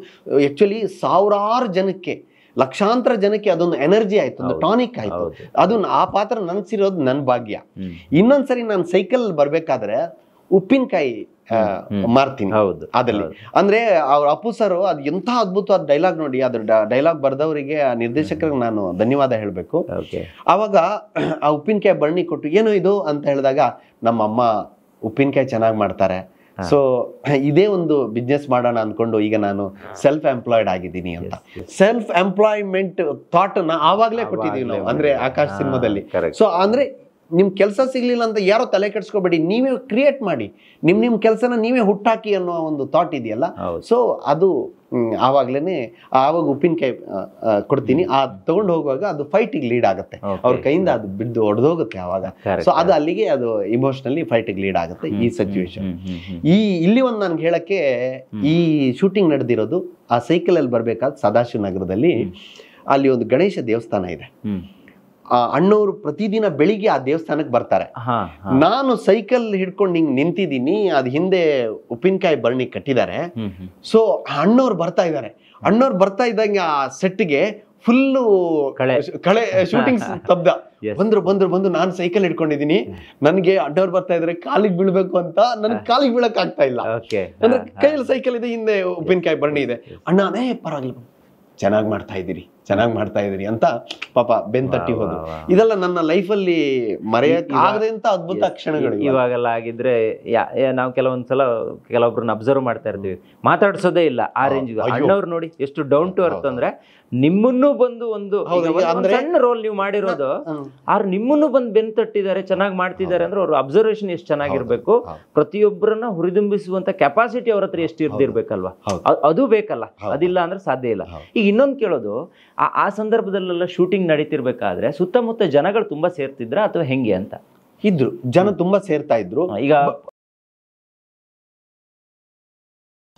ಆಕ್ಚುಲಿ ಸಾವಿರಾರು ಜನಕ್ಕೆ, ಲಕ್ಷಾಂತರ ಜನಕ್ಕೆ ಅದೊಂದು ಎನರ್ಜಿ ಆಯ್ತು, ಒಂದು ಟಾನಿಕ್ ಆಯ್ತು. ಅದು ಆ ಪಾತ್ರ ನನ್ಸಿರೋದು ನನ್ನ ಭಾಗ್ಯ. ಇನ್ನೊಂದ್ಸರಿ ನಾನು ಸೈಕಲ್ ಬರ್ಬೇಕಾದ್ರೆ ಉಪ್ಪಿನಕಾಯಿ ಮಾರ್ತೀನಿ ಅದಲ್ಲಿ. ಅಂದ್ರೆ ಅವ್ರ ಅಪ್ಪು ಸರ್ ಅದು ಎಂತ ಅದ್ಭುತವಾದ ಡೈಲಾಗ್ ನೋಡಿ. ಅದ್ರ ಡೈಲಾಗ್ ಬರ್ದವರಿಗೆ, ಆ ನಿರ್ದೇಶಕರಿಗೆ ನಾನು ಧನ್ಯವಾದ ಹೇಳ್ಬೇಕು. ಅವಾಗ ಆ ಉಪ್ಪಿನಕಾಯಿ ಬರಣಿ ಕೊಟ್ಟು, ಏನೋ ಇದು ಅಂತ ಹೇಳಿದಾಗ, ನಮ್ಮಮ್ಮ ಉಪ್ಪಿನಕಾಯಿ ಚೆನ್ನಾಗಿ ಮಾಡ್ತಾರೆ, ಸೊ ಇದೇ ಒಂದು ಬಿಸ್ನೆಸ್ ಮಾಡೋಣ ಅನ್ಕೊಂಡು ಈಗ ನಾನು ಸೆಲ್ಫ್ ಎಂಪ್ಲಾಯ್ಡ್ ಆಗಿದ್ದೀನಿ ಅಂತ. ಸೆಲ್ಫ್ ಎಂಪ್ಲಾಯ್ಮೆಂಟ್ ಥಾಟ್ ಆವಾಗ್ಲೇ ಕೊಟ್ಟಿದೀವಿ ನಾವು, ಅಂದ್ರೆ ಆಕಾಶ್ ಸಿನಿಮಾದಲ್ಲಿ. ಸೊ ಅಂದ್ರೆ ನಿಮ್ ಕೆಲಸ ಸಿಗ್ಲಿಲ್ಲ ಅಂತ ಯಾರೋ ತಲೆ ಕೆಡ್ಸ್ಕೋಬೇಡಿ, ನೀವೇ ಕ್ರಿಯೇಟ್ ಮಾಡಿ, ನಿಮ್ ಕೆಲಸನ ನೀವೇ ಹುಟ್ಟಾಕಿ ಅನ್ನೋ ಒಂದು ಥಾಟ್ ಇದೆಯಲ್ಲ. ಸೊ ಅದು ಆವಾಗ ಉಪ್ಪಿನಕಾಯಿ ಕೊಡ್ತೀನಿ. ಆ ತಗೊಂಡು ಹೋಗುವಾಗ ಅದು ಫೈಟಿಗೆ ಲೀಡ್ ಆಗುತ್ತೆ, ಅವ್ರ ಕೈಯಿಂದ ಅದು ಬಿದ್ದು ಒಡೆದೋಗುತ್ತೆ ಆವಾಗ. ಸೊ ಅದು ಅಲ್ಲಿಗೆ ಅದು ಇಮೋಷನಲಿ ಫೈಟಿಗೆ ಲೀಡ್ ಆಗುತ್ತೆ ಈ ಸಿಚುವೇಶನ್. ಇಲ್ಲಿ ಒಂದು ನನ್ಗೆ ಹೇಳಕ್ಕೆ, ಈ ಶೂಟಿಂಗ್ ನಡೆದಿರೋದು ಆ ಸೈಕಲ್ ಅಲ್ಲಿ ಬರ್ಬೇಕಾದ ಸದಾಶಿವ ನಗರದಲ್ಲಿ. ಅಲ್ಲಿ ಒಂದು ಗಣೇಶ ದೇವಸ್ಥಾನ ಇದೆ. ಅಣ್ಣವರು ಪ್ರತಿದಿನ ಬೆಳಿಗ್ಗೆ ಆ ದೇವಸ್ಥಾನಕ್ಕೆ ಬರ್ತಾರೆ. ನಾನು ಸೈಕಲ್ ಹಿಡ್ಕೊಂಡು ಹಿಂಗ್ ನಿಂತಿದ್ದೀನಿ, ಅದ್ ಹಿಂದೆ ಉಪ್ಪಿನಕಾಯಿ ಬರಣಿ ಕಟ್ಟಿದ್ದಾರೆ. ಸೊ ಅಣ್ಣವ್ರು ಬರ್ತಾ ಇದ್ದಾರೆ. ಅಣ್ಣವ್ರು ಬರ್ತಾ ಇದ್ದಂಗೆ ಆ ಸೆಟ್ಗೆ ಫುಲ್ಲು ಕಳೆ ಶೂಟಿಂಗ್ ಸ್ತಬ್ಧ. ಬಂದ್ರು ನಾನು ಸೈಕಲ್ ಹಿಡ್ಕೊಂಡಿದೀನಿ, ನನ್ಗೆ ಅಣ್ಣವ್ರು ಬರ್ತಾ ಇದಾರೆ, ಕಾಲಿಗೆ ಬೀಳ್ಬೇಕು ಅಂತ ನನ್ಗೆ ಕಾಲಿಗೆ ಬೀಳಕ್ ಆಗ್ತಾ ಇಲ್ಲ. ಅಂದ್ರೆ ಕೈಯಲ್ಲಿ ಸೈಕಲ್ ಇದೆ, ಹಿಂದೆ ಉಪ್ಪಿನಕಾಯಿ ಬರಣಿ ಇದೆ. ಅಣ್ಣ ಅದೇ ಪರವಾಗಿಲ್ಲ, ಚೆನ್ನಾಗಿ ಮಾಡ್ತಾ ಇದ್ದೀರಿ, ಚೆನ್ನಾಗಿ ಮಾಡ್ತಾ ಇದೀರಿ ಅಂತ ಪಾಪ ಬೆನ್ ತಟ್ಟಿ ಹೋದ್ರು. ಇದೆಲ್ಲ ನನ್ನ ಲೈಫಲ್ಲಿ ಮರೆಯಕ್ಕೆ ಆಗದೆ ಅಂತ ಅದ್ಭುತ ಕ್ಷಣಗಳು. ಇವಾಗೆಲ್ಲ ಆಗಿದ್ರೆ ನಾವು ಕೆಲವೊಂದ್ಸಲ ಕೆಲವೊಬ್ರನ್ನ ಅಬ್ಸರ್ವ್ ಮಾಡ್ತಾ ಇರ್ತೀವಿ, ಮಾತಾಡ್ಸೋದೇ ಇಲ್ಲ ಆ ರೇಂಜ್. ಅಣ್ಣವ್ರು ನೋಡಿ ಎಷ್ಟು ಡೌನ್ ಟು ಅರ್ತ್ ಅಂದ್ರೆ, ನಿಮ್ಮನ್ನು ಬಂದು ಒಂದು ಸಣ್ಣ ರೋಲ್ ನೀವು ಮಾಡಿರೋದು, ಆದ್ರೆ ನಿಮ್ಮನ್ನು ಬಂದು ಬೆನ್ ತಟ್ಟಿದ್ದಾರೆ, ಚೆನ್ನಾಗಿ ಮಾಡ್ತಿದ್ದಾರೆ ಅಂದ್ರೆ ಅವ್ರ ಅಬ್ಸರ್ವೇಷನ್ ಎಷ್ಟು ಚೆನ್ನಾಗಿರ್ಬೇಕು, ಪ್ರತಿಯೊಬ್ಬರನ್ನ ಹುರಿದುಂಬಿಸುವಂತ ಕೆಪಾಸಿಟಿ ಅವ್ರ ಹತ್ರ ಎಷ್ಟು ಇರ್ದಿರ್ಬೇಕಲ್ವಾ, ಅದು ಬೇಕಲ್ಲ, ಅದಿಲ್ಲ ಅಂದ್ರೆ ಸಾಧ್ಯ ಇಲ್ಲ. ಈಗ ಇನ್ನೊಂದು ಕೇಳೋದು, ಆ ಸಂದರ್ಭದಲ್ಲೆಲ್ಲ ಶೂಟಿಂಗ್ ನಡೀತಿರ್ಬೇಕಾದ್ರೆ ಸುತ್ತಮುತ್ತ ಜನಗಳು ತುಂಬಾ ಸೇರ್ತಿದ್ರ ಅಥವಾ ಹೆಂಗೆ ಅಂತ? ಇದ್ರು ಜನ ತುಂಬಾ ಸೇರ್ತಾ ಇದ್ರು. ಈಗ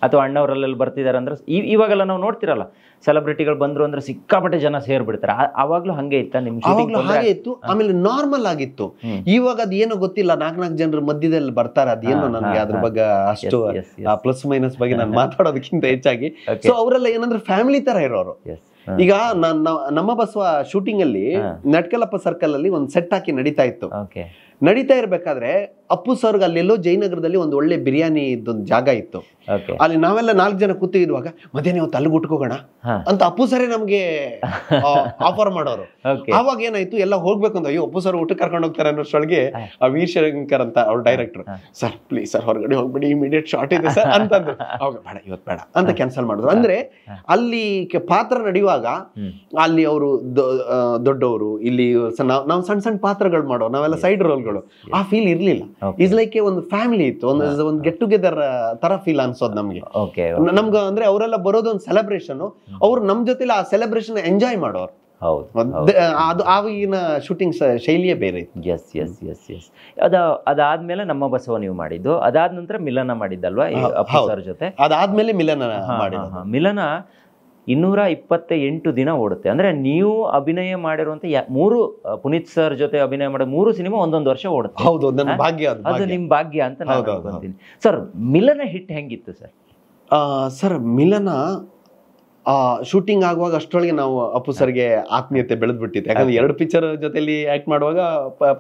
ಅಥವಾ ಅಣ್ಣವರಲ್ಲೆಲ್ಲ ಬರ್ತಿದಾರೆ ಅಂದ್ರೆ ಇವಾಗೆಲ್ಲ ನಾವು ನೋಡ್ತಿರಲ್ಲ, ಸೆಲೆಬ್ರಿಟಿಗಳು ಬಂದ್ರು ಅಂದ್ರೆ ಸಿಕ್ಕಾಪಟ್ಟೆ ಜನ ಸೇರ್ಬಿಡ್ತಾರೆ. ಆವಾಗ್ಲೂ ಹಂಗೆ ಇತ್ತ ನಿಮ್ ಶೂಟಿಂಗ್? ಹಾಗೆ ಇತ್ತು. ಆಮೇಲೆ ನಾರ್ಮಲ್ ಆಗಿತ್ತು. ಇವಾಗ ಅದ್ ಏನೋ ಗೊತ್ತಿಲ್ಲ, 4 ಜನರ ಮಧ್ಯದಲ್ಲಿ ಬರ್ತಾರೆ, ಅದೇನೋ ನನ್ಗೆ ಅದ್ರ ಬಗ್ಗೆ ಅಷ್ಟು ಪ್ಲಸ್ ಮೈನಸ್ ಬಗ್ಗೆ ನಾನು ಮಾತಾಡೋದಕ್ಕಿಂತ ಹೆಚ್ಚಾಗಿ, ಸೊ ಅವರೆಲ್ಲ ಏನಂದ್ರೆ ಫ್ಯಾಮಿಲಿ ತರ ಇರೋರು. ಈಗ ನಮ್ಮ ಬಸವ ಶೂಟಿಂಗ್ ಅಲ್ಲಿ ನಟ್ಕಲಪ್ಪ ಸರ್ಕಲ್ ಅಲ್ಲಿ ಒಂದು ಸೆಟ್ ಹಾಕಿ ನಡೀತಾ ಇತ್ತು. ನಡೀತಾ ಇರ್ಬೇಕಾದ್ರೆ ಅಪ್ಪು ಸರ್ಗೆ ಅಲ್ಲೆಲ್ಲೋ ಜಯನಗರದಲ್ಲಿ ಒಂದು ಒಳ್ಳೆ ಬಿರಿಯಾನಿ ಇದ್ದೊಂದು ಜಾಗ ಇತ್ತು. ಅಲ್ಲಿ ನಾವೆಲ್ಲ 4 ಜನ ಕೂತಿರುವಾಗ ಮಧ್ಯಾಹ್ನ ಇವತ್ತು ಅಲ್ಲಿಗೆ ಉಟ್ಕೋಗೋಣ ಅಂತ ಅಪ್ಪು ಸರೇ ನಮ್ಗೆ ಆಫರ್ ಮಾಡೋರು. ಆವಾಗ ಏನಾಯ್ತು, ಎಲ್ಲ ಹೋಗ್ಬೇಕು ಅಂತ, ಅಯ್ಯೋ ಅಪ್ಪು ಸರ್ ಊಟ ಕರ್ಕೊಂಡು ಹೋಗ್ತಾರೆ ಅನ್ನೋಷ್ಟೊಳಗೆ ಆ ವೀರ್ ಶಂಕರ್ ಅಂತ ಅವ್ರ ಡೈರೆಕ್ಟರ್, ಸರ್ ಪ್ಲೀಸ್ ಸರ್ ಹೊರಗಡೆ ಹೋಗ್ಬಿಡಿ, ಇಮಿಡಿಯೇಟ್ ಶಾರ್ಟ್ ಇದೆ ಸರ್ ಅಂತಂದ್ರು. ಅವಾಗ ಬೇಡ ಇವತ್ತು ಬೇಡ ಅಂತ ಕ್ಯಾನ್ಸಲ್ ಮಾಡಿದ್ರು. ಅಂದ್ರೆ ಅಲ್ಲಿ ಪಾತ್ರ ನಡೆಯುವಾಗ ಅಲ್ಲಿ ಅವರು ದೊಡ್ಡವರು, ಇಲ್ಲಿ ನಾವು ಸಣ್ಣ ಸಣ್ಣ ಪಾತ್ರಗಳು ಮಾಡೋ, ನಾವೆಲ್ಲ ಸೈಡ್ ರೋಲ್ಗಳು, ಆ ಫೀಲ್ ಇರ್ಲಿಲ್ಲ. ಇಸ್ ಲೈಕ್ ಒಂದು ಫ್ಯಾಮಿಲಿ ಇತ್ತು, ಒಂದು ಗೆಟ್ ಟುಗೆದರ್ ತರ ಫೀಲ್ ಅನ್ಸೋದು ನಮ್ಗೆ. ನಮ್ಗೆ ಅಂದ್ರೆ ಅವರೆಲ್ಲ ಬರೋದು ಒಂದು ಸೆಲೆಬ್ರೇಷನ್, ಅವ್ರು ನಮ್ ಜೊತೆ ಆ ಸೆಲೆಬ್ರೇಷನ್ ಎಂಜಾಯ್ ಮಾಡೋರು. ಅದು ಆಗಿನ ಶೂಟಿಂಗ್ ಶೈಲಿಯೇ ಬೇರೆ ಇತ್ತು. ಅದಾದ್ಮೇಲೆ ನಮ್ಮ ಬಸವ ನೀವು ಮಾಡಿದ್ದು, ಅದಾದ ನಂತರ ಮಿಲನ ಮಾಡಿದ್ದಲ್ವಾ ಅಪ್ಪು ಸರ್ ಜೊತೆ? ಅದಾದ್ಮೇಲೆ ಮಿಲನ ಮಾಡಿದ್ದು. ಮಿಲನ 228 ದಿನ ಓಡುತ್ತೆ. ಅಂದ್ರೆ ನೀವು ಅಭಿನಯ ಮಾಡಿರುವಂತ 3 ಪುನೀತ್ ಸರ್ ಜೊತೆ ಅಭಿನಯ ಮಾಡೋ 3 ಸಿನಿಮಾ ಒಂದೊಂದು ವರ್ಷ ಓಡುತ್ತೆ. ಹೌದು, ಅದು ನಿಮ್ ಭಾಗ್ಯ ಅಂತ ನಾನು ಅನ್ಕೊಂತೀನಿ. ಸರ್ ಮಿಲನ ಹಿಟ್ ಹೆಂಗಿತ್ತು ಸರ್? ಸರ್ ಮಿಲನ ಶೂಟಿಂಗ್ ಆಗುವಾಗ ಅಷ್ಟರೊಳಗೆ ನಾವು ಅಪ್ಪು ಸರ್ಗೆ ಆತ್ಮೀಯತೆ ಬೆಳೆದ್ಬಿಟ್ಟಿತ್ತು. ಯಾಕಂದ್ರೆ 2 ಪಿಕ್ಚರ್ ಜೊತೆಲಿ ಆಕ್ಟ್ ಮಾಡುವಾಗ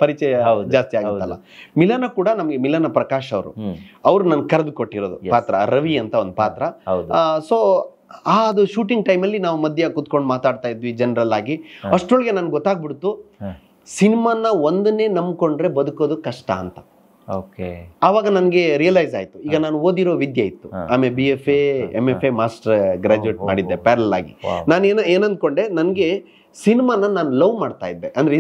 ಪರಿಚಯ ಜಾಸ್ತಿ ಆಗುತ್ತಲ್ಲ. ಮಿಲನ ಕೂಡ ನಮ್ಗೆ ಮಿಲನ ಪ್ರಕಾಶ್ ಅವ್ರು ನನ್ ಕರೆದು ಕೊಟ್ಟಿರೋದು ಪಾತ್ರ, ರವಿ ಅಂತ ಒಂದು ಪಾತ್ರ. ಸೊ ಅದು ಶೂಟಿಂಗ್ ಟೈಮಲ್ಲಿ ನಾವು ಮಧ್ಯ ಕುತ್ಕೊಂಡು ಮಾತಾಡ್ತಾ ಇದ್ವಿ ಜನರಲ್ ಆಗಿ. ಅಷ್ಟರೊಳಗೆ ನನ್ಗೆ ಗೊತ್ತಾಗ್ಬಿಡ್ತು, ಸಿನಿಮಾನ ಒಂದನ್ನೇ ನಂಬ್ಕೊಂಡ್ರೆ ಬದುಕೋದು ಕಷ್ಟ ಅಂತ. ಆವಾಗ ನನ್ಗೆ ರಿಯಲೈಸ್ ಆಯ್ತು. ಈಗ ನಾನು ಓದಿರೋ ವಿದ್ಯೆ ಇತ್ತು, ಆಮೇಲೆ BFA MFA ಮಾಸ್ಟರ್ ಗ್ರಾಜುಯೇಟ್ ಮಾಡಿದ್ದೆ ಪ್ಯಾರಲ್ ಆಗಿ. ನಾನು ಏನಂದ್ಕೊಂಡೆ, ನನ್ಗೆ ಸಿನಿಮಾನ ನಾನು ಲವ್ ಮಾಡ್ತಾ ಇದ್ದೆ. ಅಂದ್ರೆ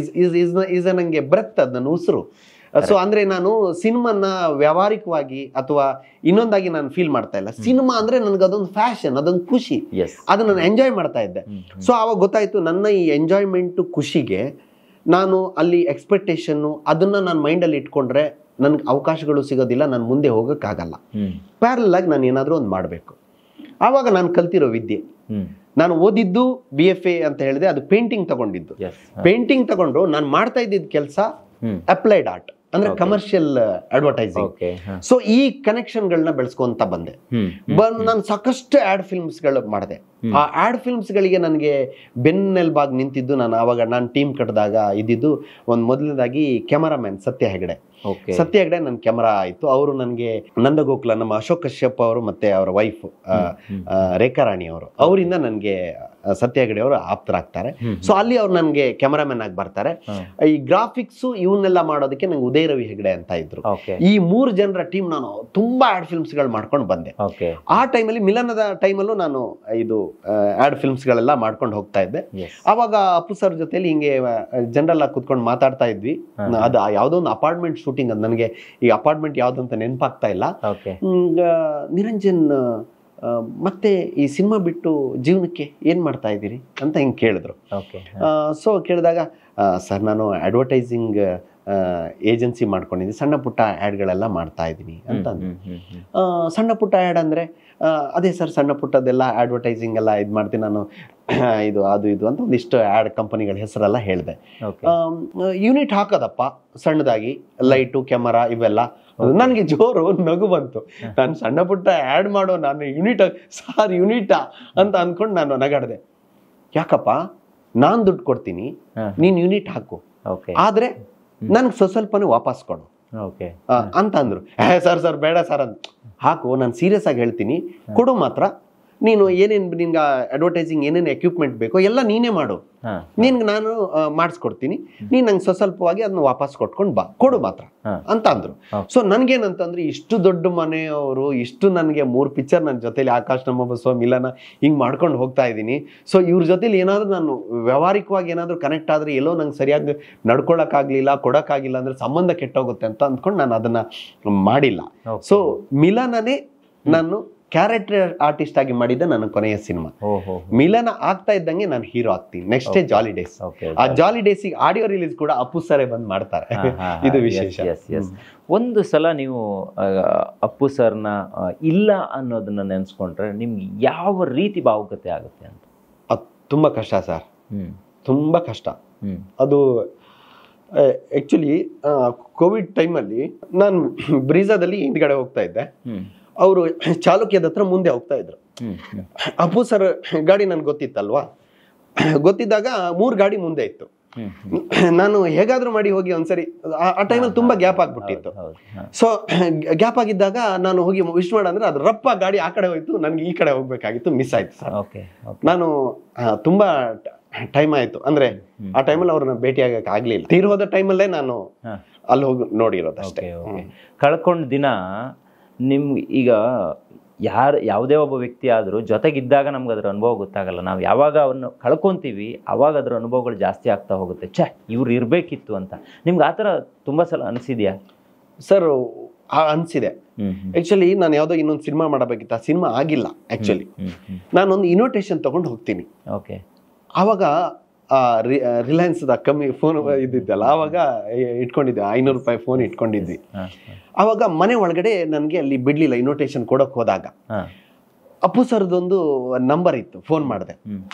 ಈಸ್ ನಂಗೆ ಬ್ರೆತ್, ಅದ್ ನನ್ನ ಉಸಿರು. ಸೊ ಅಂದ್ರೆ ನಾನು ಸಿನಿಮಾನ ವ್ಯಾವಹಾರಿಕವಾಗಿ ಅಥವಾ ಇನ್ನೊಂದಾಗಿ ನಾನು ಫೀಲ್ ಮಾಡ್ತಾ ಇಲ್ಲ. ಸಿನಿಮಾ ಅಂದ್ರೆ ನನ್ಗೆ ಅದೊಂದು ಫ್ಯಾಷನ್, ಅದೊಂದು ಖುಷಿ, ಅದನ್ನ ನಾನು ಎಂಜಾಯ್ ಮಾಡ್ತಾ ಇದ್ದೆ. ಸೊ ಆವಾಗ ಗೊತ್ತಾಯ್ತು, ನನ್ನ ಈ ಎಂಜಾಯ್ಮೆಂಟ್ ಖುಷಿಗೆ ನಾನು ಅಲ್ಲಿ ಎಕ್ಸ್ಪೆಕ್ಟೇಷನ್ ಅದನ್ನ ನಾನು ಮೈಂಡಲ್ಲಿ ಇಟ್ಕೊಂಡ್ರೆ ನನ್ಗೆ ಅವಕಾಶಗಳು ಸಿಗೋದಿಲ್ಲ, ನಾನು ಮುಂದೆ ಹೋಗೋಕ್ಕಾಗಲ್ಲ. ಪ್ಯಾರಲ್ ಆಗಿ ನಾನು ಏನಾದರೂ ಒಂದು ಮಾಡಬೇಕು. ಆವಾಗ ನಾನು ಕಲ್ತಿರೋ ವಿದ್ಯೆ, ನಾನು ಓದಿದ್ದು BFA ಅಂತ ಹೇಳಿದೆ, ಅದು ಪೇಂಟಿಂಗ್ ತಗೊಂಡಿದ್ದು. ಪೇಂಟಿಂಗ್ ತಗೊಂಡು ನಾನು ಮಾಡ್ತಾ ಇದ್ದಿದ್ದ ಕೆಲಸ ಅಪ್ಲೈಡ್ ಆರ್ಟ್, ಅಂದ್ರೆ ಕಮರ್ಷಿಯಲ್ ಅಡ್ವರ್ಟೈಸಿಂಗ್. ಸೊ ಈ ಕನೆಕ್ಷನ್ ಗಳನ್ನ ಬೆಳೆಸ್ಕೊಂತ ಬಂದೆ. ನಾನು ಸಾಕಷ್ಟು ಆಡ್ ಫಿಲ್ಮ್ಸ್ ಗಳು ಮಾಡಿದೆ. ಆ ಆಡ್ ಫಿಲ್ಮ್ಸ್ ಗಳಿಗೆ ನನಗೆ ಬೆನ್ನೆಲುಬಾಗಿ ನಿಂತಿದ್ದು, ನಾನು ಟೀಮ್ ಕಟ್ಟಿದಾಗ ಇದ್ದಿದ್ದು ಒಂದು ಮೊದಲನೇದಾಗಿ ಕ್ಯಾಮರಾಮ್ಯಾನ್ ಸತ್ಯ ಹೆಗಡೆ. ನನ್ನ ಕ್ಯಾಮರಾ ಆಯ್ತು. ಅವರು ನನಗೆ ನಂದಗೋಕುಲ, ನಮ್ಮ ಅಶೋಕ್ ಕಶ್ಯಪ್ ಅವರು ಮತ್ತೆ ಅವರ ವೈಫ್ ರೇಖಾರಾಣಿ ಅವರು, ಅವರಿಂದ ನನಗೆ ಸತ್ಯ ಹೆಗಡೆ ಅವರು ಆಪ್ತರಾಗ್ತಾರೆ. ಸೊ ಅಲ್ಲಿ ಅವ್ರು ನನಗೆ ಕ್ಯಾಮರಾಮನ್ ಆಗಿ ಬರ್ತಾರೆ. ಈ ಗ್ರಾಫಿಕ್ಸ್ ಇವನ್ನೆಲ್ಲ ಮಾಡೋದಕ್ಕೆ ನಂಗೆ ಉದಯ ರವಿ ಹೆಗಡೆ ಅಂತ ಇದ್ರು. ಈ 3 ಜನರ ಟೀಮ್ ನಾನು ತುಂಬಾ ಆಡ್ ಫಿಲ್ಮ್ಸ್ ಗಳು ಮಾಡ್ಕೊಂಡು ಬಂದೆ. ಆ ಟೈಮಲ್ಲಿ ಮಿಲನದ ಟೈಮಲ್ಲೂ ನಾನು ಇದು ಆಡ್ ಫಿಲ್ಮ್ಸ್ ಗಳೆಲ್ಲ ಮಾಡ್ಕೊಂಡು ಹೋಗ್ತಾ ಇದ್ದೆ. ಅವಾಗ ಅಪ್ಪು ಸರ್ ಜೊತೆಲಿ ಹಿಂಗೆ ಜನರಲ್ ಆಗಿ ಕುತ್ಕೊಂಡು ಮಾತಾಡ್ತಾ ಇದ್ವಿ. ಅದು ಯಾವ್ದೋ ಒಂದು ಅಪಾರ್ಟ್ಮೆಂಟ್ ಶೂಟಿಂಗ್, ಅದು ನನಗೆ ಈ ಅಪಾರ್ಟ್ಮೆಂಟ್ ಯಾವ್ದಂತ ನೆನಪಾಗ್ತಾ ಇಲ್ಲ. ನಿರಂಜನ್ ಮತ್ತೆ ಈ ಸಿನಿಮಾ ಬಿಟ್ಟು ಜೀವನಕ್ಕೆ ಏನ್ ಮಾಡ್ತಾ ಇದ್ದೀರಿ ಅಂತ ಹಿಂಗೆ ಕೇಳಿದ್ರು. ಸೊ ಕೇಳಿದಾಗ, ಸರ್ ನಾನು ಅಡ್ವರ್ಟೈಸಿಂಗ್ ಏಜೆನ್ಸಿ ಮಾಡ್ಕೊಂಡಿದ್ದೀನಿ, ಸಣ್ಣ ಪುಟ್ಟ ಆ್ಯಡ್ಗಳೆಲ್ಲ ಮಾಡ್ತಾ ಇದ್ದೀನಿ ಅಂತ ಅಂದ್ರು. ಸಣ್ಣ ಪುಟ್ಟ ಆ್ಯಡ್ ಅಂದರೆ ಅದೇ ಸರ್, ಸಣ್ಣ ಪುಟ್ಟದೆಲ್ಲ ಅಡ್ವರ್ಟೈಸಿಂಗ್ ಎಲ್ಲ ಇದು ಮಾಡ್ತೀನಿ ನಾನು, ಇದು ಅದು ಇದು ಅಂತ ಒಂದಿಷ್ಟು ಆ್ಯಡ್ ಕಂಪನಿಗಳ ಹೆಸರೆಲ್ಲ ಹೇಳಿದೆ. ಯೂನಿಟ್ ಹಾಕೋದಪ್ಪ ಸಣ್ಣದಾಗಿ, ಲೈಟು ಕ್ಯಾಮರಾ ಇವೆಲ್ಲ. ನನಗೆ ಜೋರು ನಗು ಬಂತು. ನಾನು ಸಣ್ಣ ಪುಟ್ಟ ಆ್ಯಡ್ ಮಾಡೋ, ನಾನು ಯೂನಿಟಾ ಅಂತ ಅಂದ್ಕೊಂಡು ನಾನು ನಗಾಡಿದೆ. ಯಾಕಪ್ಪ, ನಾನು ದುಡ್ಡು ಕೊಡ್ತೀನಿ, ನೀನು ಯೂನಿಟ್ ಹಾಕು, ಆದ್ರೆ ನನ್ಗೆ ಸ್ವಲ್ಪನೇ ವಾಪಸ್ ಕೊಡು ಅಂತ ಅಂದ್ರು. ಸರ್ ಬೇಡ ಸರ್ ಅಂತ, ಹಾಕು, ನಾನು ಸೀರಿಯಸ್ ಆಗಿ ಹೇಳ್ತೀನಿ, ಕೊಡು ಮಾತ್ರ, ನೀನು ಏನೇನು ನಿನ್ಗೆ ಅಡ್ವರ್ಟೈಸಿಂಗ್ ಏನೇನು ಎಕ್ವಿಪ್ಮೆಂಟ್ ಬೇಕೋ ಎಲ್ಲ ನೀನೇ ಮಾಡು, ನಿನ್ಗೆ ನಾನು ಮಾಡಿಸ್ಕೊಡ್ತೀನಿ, ನೀನು ನಂಗೆ ಸ್ವಲ್ಪವಾಗಿ ಅದನ್ನ ವಾಪಸ್ ಕೊಡು ಮಾತ್ರ ಅಂತ ಅಂದ್ರು. ಸೊ ನನ್ಗೇನಂತಂದ್ರೆ ಇಷ್ಟು ದೊಡ್ಡ ಮನೆಯವರು ಇಷ್ಟು ನನಗೆ 3 ಪಿಕ್ಚರ್ ನನ್ನ ಜೊತೆಲಿ ಆಕಾಶ್ ನಮ್ಮ ಬಸವ ಮಿಲನ ಹಿಂಗ್ ಮಾಡ್ಕೊಂಡು ಹೋಗ್ತಾ ಇದ್ದೀನಿ. ಸೊ ಇವ್ರ ಜೊತೆಲಿ ಏನಾದ್ರು ನಾನು ವ್ಯವಹಾರಿಕವಾಗಿ ಏನಾದ್ರು ಕನೆಕ್ಟ್ ಆದ್ರೆ ಎಲ್ಲೋ ನಂಗೆ ಸರಿಯಾಗಿ ನಡ್ಕೊಳಕ್ಕಾಗ್ಲಿಲ್ಲ, ಕೊಡಕ್ಕಾಗಿಲ್ಲ ಅಂದ್ರೆ ಸಂಬಂಧ ಕೆಟ್ಟೋಗುತ್ತೆ ಅಂತ ಅಂದ್ಕೊಂಡು ನಾನು ಅದನ್ನ ಮಾಡಿಲ್ಲ. ಸೊ ಮಿಲನನೇ ನಾನು ಕ್ಯಾರೆಕ್ಟರ್ ಆರ್ಟಿಸ್ಟ್ ಆಗಿ ಮಾಡಿದ್ದೆ ನನ್ನ ಕೊನೆಯ ಸಿನಿಮಾ. ಮಿಲನ ಆಗ್ತಾ ಇದ್ದಂಗೆ ನಾನು ಹೀರೋ ಆಗ್ತೀನಿ. ನೆಕ್ಸ್ಟ್ ಜಾಲಿ ಡೇಸ್. ಆ ಜಾಲಿ ಡೇಸಿಗೆ ಆಡಿಯೋ ರಿಲೀಸ್ ಕೂಡ ಅಪ್ಪು ಸರೇ ಬಂದ್ ಮಾಡ್ತಾರೆ. ಇದು ವಿಶೇಷ. ಒಂದು ಸಲ ನೀವು ಅಪ್ಪು ಸರ್ನ ಇಲ್ಲ ಅನ್ನೋದನ್ನ ನೆನ್ಸ್ಕೊಂಡ್ರೆ ನಿಮ್ಗೆ ಯಾವ ರೀತಿ ಭಾವುಕತೆ ಆಗುತ್ತೆ ಅಂತ? ಅದು ತುಂಬಾ ಕಷ್ಟ ಸರ್, ತುಂಬಾ ಕಷ್ಟ. ಅದು ಆಕ್ಚುಲಿ ಕೋವಿಡ್ ಟೈಮಲ್ಲಿ ನಾನು ಬ್ರೀಜಾದಲ್ಲಿ ಹಿಂದ್ಗಡೆ ಹೋಗ್ತಾ ಇದ್ದೆ, ಅವರು ಚಾಲುಕ್ಯದ ಹತ್ರ ಮುಂದೆ ಹೋಗ್ತಾ ಇದ್ರು. ಅಪ್ಪು ಸರ್ ಗಾಡಿ ನನ್ಗೆ ಗೊತ್ತಿತ್ತಲ್ವಾ, ಗೊತ್ತಿದ್ದಾಗ 3 ಗಾಡಿ ಮುಂದೆ ಇತ್ತು. ನಾನು ಹೇಗಾದ್ರೂ ಮಾಡಿ ಹೋಗಿ ಒಂದ್ಸರಿ, ಆ ಟೈಮಲ್ಲಿ ತುಂಬಾ ಗ್ಯಾಪ್ ಆಗ್ಬಿಟ್ಟಿತ್ತು. ಸೊ ಗ್ಯಾಪ್ ಆಗಿದ್ದಾಗ ನಾನು ಹೋಗಿ ವಿಶ್ ಮಾಡಂದ್ರೆ ಅದು ರಪ್ಪ ಗಾಡಿ ಆ ಕಡೆ ಹೋಯ್ತು, ನನ್ಗೆ ಈ ಕಡೆ ಹೋಗ್ಬೇಕಾಗಿತ್ತು, ಮಿಸ್ ಆಯ್ತು ಸರ್. ನಾನು ತುಂಬಾ ಟೈಮ್ ಆಯ್ತು, ಅಂದ್ರೆ ಆ ಟೈಮಲ್ಲಿ ಅವ್ರನ್ನ ಭೇಟಿ ಆಗಕ್ಕೆ ಆಗ್ಲಿಲ್ಲ. ತೀರೋದ ಟೈಮಲ್ಲೇ ನಾನು ಅಲ್ಲಿ ಹೋಗಿ ನೋಡಿರೋದು ಅಷ್ಟೇ. ಕಳ್ಕೊಂಡ ದಿನ ನಿಮ್ಗೆ ಈಗ ಯಾವುದೇ ಒಬ್ಬ ವ್ಯಕ್ತಿ ಆದರೂ ಜೊತೆಗಿದ್ದಾಗ ನಮ್ಗೆ ಅದರ ಅನುಭವ ಗೊತ್ತಾಗಲ್ಲ. ನಾವು ಯಾವಾಗ ಅವನ್ನ ಕಳ್ಕೊಂತೀವಿ ಅವಾಗ ಅದರ ಅನುಭವಗಳು ಜಾಸ್ತಿ ಆಗ್ತಾ ಹೋಗುತ್ತೆ. ಇವ್ರು ಇರಬೇಕಿತ್ತು ಅಂತ ನಿಮ್ಗೆ ಆ ಥರ ತುಂಬ ಸಲ ಅನಿಸಿದ್ಯಾ ಸರ್? ಅನ್ಸಿದೆ. ಆಕ್ಚುಲಿ ನಾನು ಯಾವುದೋ ಇನ್ನೊಂದು ಸಿನಿಮಾ ಮಾಡಬೇಕಿತ್ತು, ಆ ಸಿನಿಮಾ ಆಗಿಲ್ಲ. ಆಕ್ಚುಲಿ ನಾನೊಂದು ಇನ್ವಿಟೇಷನ್ ತಗೊಂಡು ಹೋಗ್ತೀನಿ. ಓಕೆ. ಆವಾಗ ರಿಲಯನ್ಸ್ ಕಮ್ಮಿ ಫೋನ್ ಇದ್ದಿದ್ದಲ್ಲ, ಆವಾಗ ಇಟ್ಕೊಂಡಿದ್ದೆ, 500 ರೂಪಾಯಿ ಫೋನ್ ಇಟ್ಕೊಂಡಿದ್ವಿ. ಆವಾಗ ಮನೆ ಒಳಗಡೆ ನನಗೆ ಅಲ್ಲಿ ಬಿಡ್ಲಿಲ್ಲ ಇನ್ವಿಟೇಷನ್ ಕೊಡಕ್ ಹೋದಾಗ. ಅಪ್ಪು ಸರ್ದೊಂದು ನಂಬರ್ ಇತ್ತು, ಫೋನ್ ಮಾಡಿದೆ.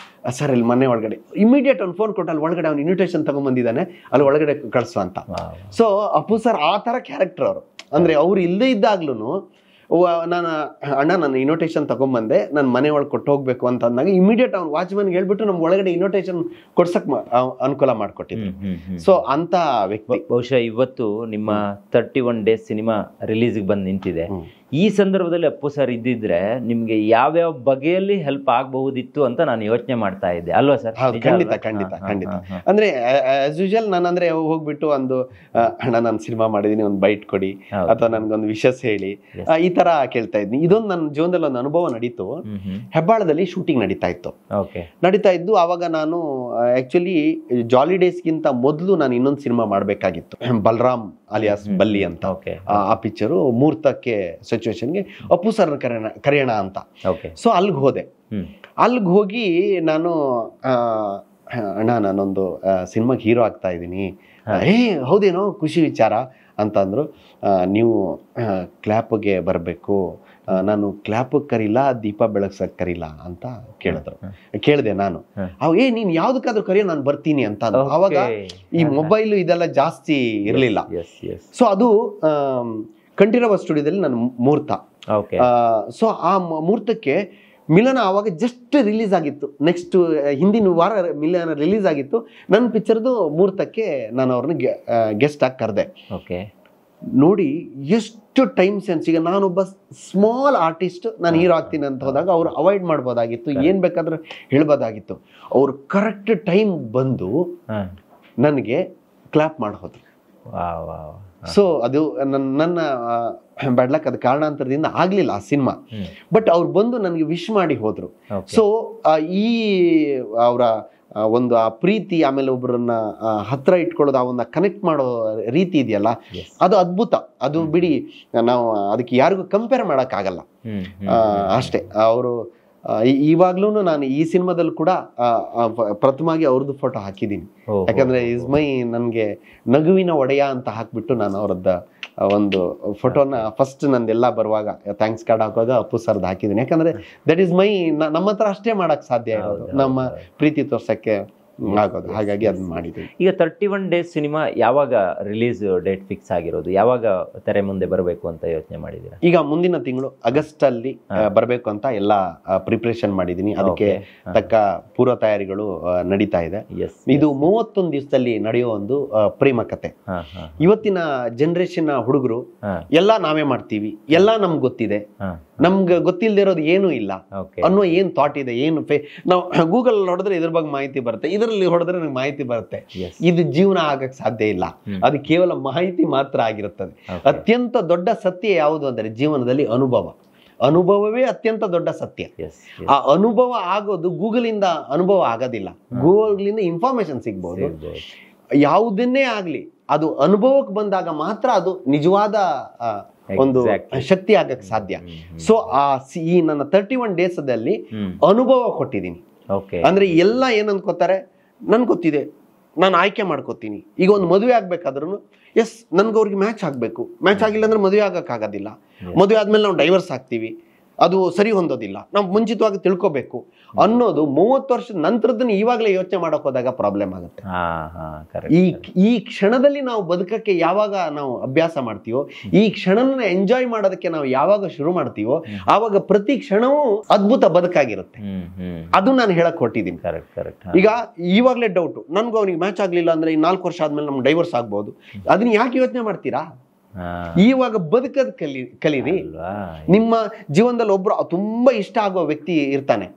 ಸರ್ ಇಲ್ಲಿ ಮನೆ ಒಳಗಡೆ ಇಮಿಡಿಯೇಟ್ ಅವ್ನು ಫೋನ್ ಕೊಟ್ಟು ಅಲ್ಲಿ ಒಳಗಡೆ ಅವ್ನು ಇನ್ವಿಟೇಷನ್ ತಗೊಂಡ್ಬಂದಿದ್ದಾನೆ, ಅಲ್ಲಿ ಒಳಗಡೆ ಕಳಿಸು ಅಂತ. ಸೊ ಅಪ್ಪು ಸರ್ ಆ ಥರ ಕ್ಯಾರೆಕ್ಟರ್ ಅವರು. ಅಂದ್ರೆ ಅವ್ರು ಇಲ್ಲದೇ ಇದ್ದಾಗ್ಲೂ ನಾನು ಅಣ್ಣ ನಾನು ಇನ್ವಿಟೇಷನ್ ತಗೊಂಡ್ಬಂದೆ, ನನ್ನ ಮನೆ ಒಳಗೆ ಕೊಟ್ಟು ಹೋಗ್ಬೇಕು ಅಂತ ಅಂದಾಗ ಇಮಿಡಿಯೇಟ್ ಅವ್ನು ವಾಚ್ಮನ್ಗೆ ಹೇಳ್ಬಿಟ್ಟು ನಮ್ ಒಳಗಡೆ ಇನ್ವಿಟೇಷನ್ ಕೊಡ್ಸಕ್ ಅನುಕೂಲ ಮಾಡ್ಕೊಟ್ಟಿದ್ರು. ಸೊ ಅಂತ ವ್ಯಕ್ತಿ. ಬಹುಶಃ ಇವತ್ತು ನಿಮ್ಮ 31 ಡೇಸ್ ಸಿನಿಮಾ ರಿಲೀಸ್ಗೆ ಬಂದು ನಿಂತಿದೆ. ಈ ಸಂದರ್ಭದಲ್ಲಿ ಅಪ್ಪು ಸರ್ ಇದ್ದಿದ್ರೆ ನಿಮ್ಗೆ ಯಾವ್ಯಾವ ಬಗೆಯಲ್ಲಿ ಹೆಲ್ಪ್ ಆಗಬಹುದಿತ್ತು ಅಂತ ನಾನು ಯೋಚನೆ ಮಾಡ್ತಾ ಇದ್ದೆ, ಅಲ್ವಾ ಸರ್? ಖಂಡಿತ ಖಂಡಿತ ಖಂಡಿತ. ಅಂದ್ರೆ ಆಸ್ ಯೂಶುವಲ್ ನಾನು ಅಂದ್ರೆ ಹೋಗ್ಬಿಟ್ಟು ಒಂದು ಅಣ್ಣ ನಾನು ಸಿನಿಮಾ ಮಾಡಿದೀನಿ, ಒಂದು ಬೈಟ್ ಕೊಡಿ ಅಥವಾ ನನ್ಗೊಂದು ವಿಷಸ್ ಹೇಳಿ, ಈ ತರ ಕೇಳ್ತಾ ಇದ್ನಿ. ಇದೊಂದು ನನ್ನ ಜೀವನದಲ್ಲಿ ಒಂದು ಅನುಭವ ನಡೀತು. ಹೆಬ್ಬಾಳದಲ್ಲಿ ಶೂಟಿಂಗ್ ನಡೀತಾ ಇದ್ದು. ಆವಾಗ ನಾನು ಆಕ್ಚುಲಿ ಜಾಲಿ ಡೇಸ್ಗಿಂತ ಮೊದಲು ನಾನು ಇನ್ನೊಂದು ಸಿನಿಮಾ ಮಾಡ್ಬೇಕಾಗಿತ್ತು, ಬಲರಾಮ್ ಅಲಿಯಾಸ್ ಬಲ್ಲಿ ಅಂತ. ಆ ಪಿಕ್ಚರು ಮುಹೂರ್ತಕ್ಕೆ ಸಿಚುವೇಶನ್ಗೆ ಅಪ್ಪು ಸರ್ ಕರೆಯೋಣ ಅಂತ. ಸೊ ಅಲ್ಲಿಗೆ ಹೋಗಿ ನಾನು ಅಣ್ಣ ನಾನೊಂದು ಸಿನಿಮಾಗೆ ಹೀರೋ ಆಗ್ತಾ ಇದ್ದೀನಿ. ಹೌದೇನೋ, ಖುಷಿ ವಿಚಾರ ಅಂತ ಅಂದ್ರು. ನೀವು ಕ್ಲಾಪ್ಗೆ ಬರಬೇಕು, ನಾನು ಕ್ಲಾಪಿಗೆ ಕರೀಲ್ಲ, ದೀಪ ಬೆಳಗ್ಸಕ್ ಕರೀಲ್ಲ ಅಂತ ಕೇಳಿದೆ ನಾನು. ನೀನ್ ಯಾವ್ದಕ್ಕಾದ್ರೂ ಕರಿಯೋ ನಾನು ಬರ್ತೀನಿ ಅಂತ. ಅವಾಗ ಈ ಮೊಬೈಲ್ ಇದೆಲ್ಲ ಜಾಸ್ತಿ ಇರ್ಲಿಲ್ಲ. ಸೊ ಅದು ಕಂಠೀರವ ಸ್ಟುಡಿಯೋದಲ್ಲಿ ನನ್ನ ಮುಹೂರ್ತ. ಸೊ ಆ ಮುಹೂರ್ತಕ್ಕೆ ಮಿಲನ ಆವಾಗ ಜಸ್ಟ್ ರಿಲೀಸ್ ಆಗಿತ್ತು, ನೆಕ್ಸ್ಟ್ ಹಿಂದಿನ ವಾರ ಮಿಲನ ರಿಲೀಸ್ ಆಗಿತ್ತು. ನನ್ನ ಪಿಕ್ಚರ್ದು ಮುಹೂರ್ತಕ್ಕೆ ನಾನು ಅವ್ರನ್ನ ಗೆಸ್ಟ್ ಆಗಿ ಕರೆದೆ. ನೋಡಿ ಎಷ್ಟು ಟೈಮ್ ಸೆನ್ಸ್. ಈಗ ನಾನೊಬ್ಬ ಸ್ಮಾಲ್ ಆರ್ಟಿಸ್ಟ್, ನಾನು ಹೀರೋ ಆಗ್ತೀನಿ ಅಂತ ಹೋದಾಗ ಅವ್ರು ಅವಾಯ್ಡ್ ಮಾಡ್ಬೋದಾಗಿತ್ತು, ಏನ್ ಬೇಕಾದ್ರೂ ಹೇಳ್ಬೋದಾಗಿತ್ತು. ಅವ್ರು ಕರೆಕ್ಟ್ ಟೈಮ್ ಬಂದು ನನಗೆ ಕ್ಲಾಪ್ ಮಾಡೋದು. ಸೊ ಅದು ನನ್ನ ಬ್ಯಾಡ್ ಲಕ್, ಅದು ಕಾರಣಾಂತರದಿಂದ ಆಗ್ಲಿಲ್ಲ ಆ ಸಿನಿಮಾ. ಬಟ್ ಅವ್ರು ಬಂದು ನನಗೆ ವಿಶ್ ಮಾಡಿ ಹೋದ್ರು. ಸೊ ಈ ಅವರ ಒಂದು ಆ ಪ್ರೀತಿ, ಆಮೇಲೆ ಒಬ್ಬರನ್ನ ಹತ್ರ ಇಟ್ಕೊಳ್ಳೋದು, ಆ ಒಂದು ಕನೆಕ್ಟ್ ಮಾಡೋ ರೀತಿ ಇದೆಯಲ್ಲ, ಅದು ಅದ್ಭುತ. ಅದು ಬಿಡಿ, ನಾವು ಅದಕ್ಕೆ ಯಾರಿಗೂ ಕಂಪೇರ್ ಮಾಡಕ್ ಆಗಲ್ಲ ಅಷ್ಟೇ. ಅವರು ಇವಾಗ್ಲೂ ನಾನು ಈ ಸಿನಿಮಾದಲ್ಲಿ ಕೂಡ ಪ್ರಥಮವಾಗಿ ಅವ್ರದ್ದು ಫೋಟೋ ಹಾಕಿದ್ದೀನಿ. ಯಾಕಂದ್ರೆ ಇಸ್ ಮೈ, ನನ್ಗೆ ನಗುವಿನ ಒಡೆಯ ಅಂತ ಹಾಕ್ಬಿಟ್ಟು ನಾನು ಅವ್ರದ್ದು ಒಂದು ಫೋಟೋನ ಫಸ್ಟ್ ನಂದೆಲ್ಲ ಬರುವಾಗ ಥ್ಯಾಂಕ್ಸ್ ಕಾರ್ಡ್ ಹಾಕೋದು ಅಪ್ಪು ಸರ್ದು ಹಾಕಿದ್ದೀನಿ. ಯಾಕಂದ್ರೆ ದಟ್ ಈಸ್ ಮೈ, ನಮ್ಮ ಹತ್ರ ಅಷ್ಟೇ ಮಾಡಕ್ ಸಾಧ್ಯ ಇರೋದು, ನಮ್ಮ ಪ್ರೀತಿ ತೋರ್ಸಕ್ಕೆ ಆಗೋದು. ಹಾಗಾಗಿ ಅದನ್ನ ಮಾಡಿದ್ವಿ. ಈಗ 31 ಡೇಸ್ ಸಿನಿಮಾ ಯಾವಾಗ ರಿಲೀಸ್ ಡೇಟ್ ಫಿಕ್ಸ್ ಆಗಿರೋದು, ಯಾವಾಗ ತೆರೆ ಮುಂದೆ ಬರಬೇಕು ಅಂತ ಯೋಚನೆ ಮಾಡಿದ್ದೀರಾ? ಈಗ ಮುಂದಿನ ತಿಂಗಳು ಆಗಸ್ಟ್ ಅಲ್ಲಿ ಬರಬೇಕು ಅಂತ ಎಲ್ಲ ಪ್ರಿಪರೇಷನ್ ಮಾಡಿದೀನಿ. ಅದಕ್ಕೆ ತಕ್ಕ ಪೂರ್ವ ತಯಾರಿಗಳು ನಡೀತಾ ಇದೆ. ಇದು 31 ದಿವಸದಲ್ಲಿ ನಡೆಯುವ ಒಂದು ಪ್ರೇಮ ಕತೆ. ಇವತ್ತಿನ ಜನರೇಷನ್ ಹುಡುಗರು ಎಲ್ಲ ನಾವೇ ಮಾಡ್ತೀವಿ, ಎಲ್ಲ ನಮ್ಗೆ ಗೊತ್ತಿದೆ, ನಮ್ಗೆ ಗೊತ್ತಿಲ್ಲದೆ ಇರೋದು ಏನೂ ಇಲ್ಲ ಅನ್ನೋ ಏನ್ ಥಾಟ್ ಇದೆ. ಏನು ನಾವು ಗೂಗಲ್ ಹೊಡೆದ್ರೆ ಇದ್ರ ಬಗ್ಗೆ ಮಾಹಿತಿ ಬರುತ್ತೆ, ಇದರಲ್ಲಿ ಹೊಡೆದ್ರೆ ನಂಗೆ ಮಾಹಿತಿ ಬರುತ್ತೆ. ಇದು ಜೀವನ ಆಗಕ್ ಸಾಧ್ಯ ಇಲ್ಲ. ಅದು ಕೇವಲ ಮಾಹಿತಿ ಮಾತ್ರ ಆಗಿರುತ್ತದೆ. ಅತ್ಯಂತ ದೊಡ್ಡ ಸತ್ಯ ಯಾವುದು ಅಂದರೆ ಜೀವನದಲ್ಲಿ ಅನುಭವವೇ ಅತ್ಯಂತ ದೊಡ್ಡ ಸತ್ಯ. ಆ ಅನುಭವ ಆಗೋದು ಗೂಗಲ್ ಇಂದ ಅನುಭವ ಆಗೋದಿಲ್ಲ. ಗೂಗಲ್ ಇಂದ ಇನ್ಫಾರ್ಮೇಶನ್ ಸಿಗ್ಬಹುದು. ಯಾವುದನ್ನೇ ಆಗ್ಲಿ ಅದು ಅನುಭವಕ್ಕೆ ಬಂದಾಗ ಮಾತ್ರ ಅದು ನಿಜವಾದ ಒಂದು ಶಕ್ತಿ ಆಗಕ್ಕೆ ಸಾಧ್ಯ. ಸೊ ಈ ನನ್ನ 31 ಡೇಸದಲ್ಲಿ ಅನುಭವ ಕೊಟ್ಟಿದ್ದೀನಿ. ಅಂದ್ರೆ ಎಲ್ಲ ಏನ್ ಅನ್ಕೋತಾರೆ, ನನ್ಗೆ ಗೊತ್ತಿದೆ, ನಾನು ಆಯ್ಕೆ ಮಾಡ್ಕೋತೀನಿ. ಈಗ ಒಂದು ಮದುವೆ ಆಗ್ಬೇಕಾದ್ರೂ ಎಸ್ ನನ್ಗೆ ಅವ್ರಿಗೆ ಮ್ಯಾಚ್ ಆಗ್ಬೇಕು, ಮ್ಯಾಚ್ ಆಗಿಲ್ಲ ಅಂದ್ರೆ ಮದುವೆ ಆಗಕ್ಕಾಗೋದಿಲ್ಲ. ಮದುವೆ ಆದ್ಮೇಲೆ ನಾವು ಡೈವರ್ಸ್ ಆಗ್ತೀವಿ, ಅದು ಸರಿ ಹೊಂದೋದಿಲ್ಲ. ನಾವು ಮುಂಚಿತವಾಗಿ ತಿಳ್ಕೊಬೇಕು ಅನ್ನೋದು 30 ವರ್ಷದ ನಂತರದನ್ನ ಇವಾಗಲೇ ಯೋಚನೆ ಮಾಡಕ್ ಹೋದಾಗ ಪ್ರಾಬ್ಲಮ್ ಆಗುತ್ತೆ. ಈ ಕ್ಷಣದಲ್ಲಿ ನಾವು ಬದುಕಕ್ಕೆ ಯಾವಾಗ ನಾವು ಅಭ್ಯಾಸ ಮಾಡ್ತೀವೋ, ಈ ಕ್ಷಣನ ಎಂಜಾಯ್ ಮಾಡೋದಕ್ಕೆ ನಾವು ಯಾವಾಗ ಶುರು ಮಾಡ್ತೀವೋ, ಆವಾಗ ಪ್ರತಿ ಕ್ಷಣವೂ ಅದ್ಭುತ ಬದುಕಾಗಿರುತ್ತೆ. ಅದು ನಾನು ಹೇಳಕ್ ಹೊಟ್ಟಿದ್ದೀನಿ. ಈಗ ಇವಾಗಲೇ ಡೌಟ್, ನನ್ಗೂ ಅವನಿಗೆ ಮ್ಯಾಚ್ ಆಗ್ಲಿಲ್ಲ ಅಂದ್ರೆ 4 ವರ್ಷ ಆದ್ಮೇಲೆ ನಮ್ಗೆ ಡೈವರ್ಸ್ ಆಗ್ಬಹುದು. ಅದನ್ನ ಯಾಕೆ ಯೋಚನೆ ಮಾಡ್ತೀರಾ? ಇವಾಗ ಬದುಕದ್ ಕಲೀರಿ. ನಿಮ್ಮ ಜೀವನದಲ್ಲಿ ಒಬ್ರು ತುಂಬಾ ಇಷ್ಟ ಆಗುವ ವ್ಯಕ್ತಿ ಇರ್ತಾನೆ,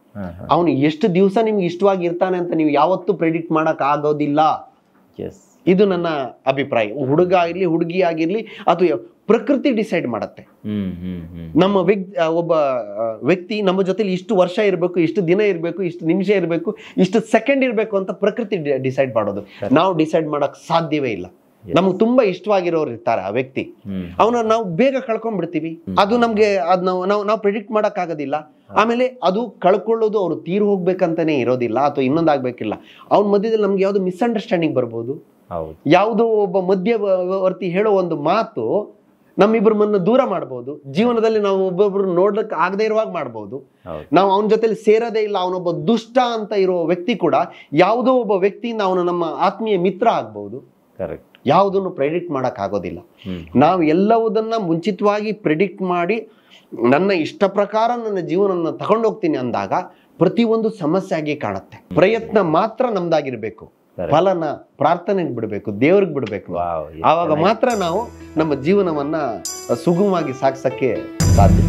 ಅವನು ಎಷ್ಟು ದಿವಸ ನಿಮ್ಗೆ ಇಷ್ಟವಾಗಿ ಇರ್ತಾನೆ ಅಂತ ನೀವು ಯಾವತ್ತೂ ಪ್ರೆಡಿಕ್ಟ್ ಮಾಡಕ್ ಆಗೋದಿಲ್ಲ. ಇದು ನನ್ನ ಅಭಿಪ್ರಾಯ. ಹುಡುಗ ಆಗಿರ್ಲಿ, ಹುಡುಗಿ ಆಗಿರ್ಲಿ, ಅಥವಾ ಪ್ರಕೃತಿ ಡಿಸೈಡ್ ಮಾಡತ್ತೆ. ನಮ್ಮ ಒಬ್ಬ ವ್ಯಕ್ತಿ ನಮ್ಮ ಜೊತೆಲಿ ಇಷ್ಟು ವರ್ಷ ಇರಬೇಕು, ಇಷ್ಟು ದಿನ ಇರಬೇಕು, ಇಷ್ಟು ನಿಮಿಷ ಇರಬೇಕು, ಇಷ್ಟು ಸೆಕೆಂಡ್ ಇರಬೇಕು ಅಂತ ಪ್ರಕೃತಿ ಡಿಸೈಡ್ ಮಾಡೋದು. ನಾವು ಡಿಸೈಡ್ ಮಾಡಕ್ ಸಾಧ್ಯವೇ ಇಲ್ಲ. ನಮ್ಗೆ ತುಂಬಾ ಇಷ್ಟವಾಗಿರೋರು ಇರ್ತಾರೆ, ಆ ವ್ಯಕ್ತಿ, ಅವನ ನಾವು ಬೇಗ ಕಳ್ಕೊಂಡ್ಬಿಡ್ತೀವಿ. ಅದು ನಮ್ಗೆ ನಾವು ಪ್ರೆಡಿಕ್ಟ್ ಮಾಡಕ್ ಆಗೋದಿಲ್ಲ. ಆಮೇಲೆ ಅದು ಕಳ್ಕೊಳ್ಳೋದು ಅವ್ರು ತೀರು ಹೋಗ್ಬೇಕಂತಾನೆ ಇರೋದಿಲ್ಲ, ಅಥವಾ ಇನ್ನೊಂದಾಗ್ಬೇಕಿಲ್ಲ. ಅವ್ನ ಮಧ್ಯದಲ್ಲಿ ನಮ್ಗೆ ಯಾವ್ದು ಮಿಸ್ಅಂಡರ್ಸ್ಟ್ಯಾಂಡಿಂಗ್ ಬರ್ಬೋದು, ಯಾವುದೋ ಒಬ್ಬ ಮಧ್ಯವರ್ತಿ ಹೇಳೋ ಒಂದು ಮಾತು ನಮ್ಮಿಬ್ಬರನ್ನ ದೂರ ಮಾಡ್ಬೋದು. ಜೀವನದಲ್ಲಿ ನಾವು ಒಬ್ಬೊಬ್ರು ನೋಡ್ಲಿಕ್ಕೆ ಆಗದೆ ಇರುವಾಗ ಮಾಡ್ಬೋದು. ನಾವು ಅವನ ಜೊತೆಲಿ ಸೇರೋದೇ ಇಲ್ಲ, ಅವನೊಬ್ಬ ದುಷ್ಟ ಅಂತ ಇರೋ ವ್ಯಕ್ತಿ ಕೂಡ ಯಾವುದೋ ಒಬ್ಬ ವ್ಯಕ್ತಿಯಿಂದ ಅವನು ನಮ್ಮ ಆತ್ಮೀಯ ಮಿತ್ರ ಆಗ್ಬಹುದು. ಯಾವುದನ್ನು ಪ್ರೆಡಿಕ್ಟ್ ಮಾಡಕ್ ಆಗೋದಿಲ್ಲ. ನಾವು ಎಲ್ಲವುದನ್ನ ಮುಂಚಿತವಾಗಿ ಪ್ರೆಡಿಕ್ಟ್ ಮಾಡಿ ನನ್ನ ಇಷ್ಟ ಪ್ರಕಾರ ನನ್ನ ಜೀವನವನ್ನು ತಗೊಂಡೋಗ್ತೀನಿ ಅಂದಾಗ ಪ್ರತಿಯೊಂದು ಸಮಸ್ಯೆ ಆಗಿ ಕಾಣುತ್ತೆ. ಪ್ರಯತ್ನ ಮಾತ್ರ ನಮ್ದಾಗಿರ್ಬೇಕು, ಫಲನ ಪ್ರಾರ್ಥನೆಗೆ ಬಿಡಬೇಕು, ದೇವ್ರಿಗೆ ಬಿಡಬೇಕು. ಆವಾಗ ಮಾತ್ರ ನಾವು ನಮ್ಮ ಜೀವನವನ್ನ ಸುಗಮವಾಗಿ ಸಾಗಿಸಕ್ಕೆ ಸಾಧ್ಯ.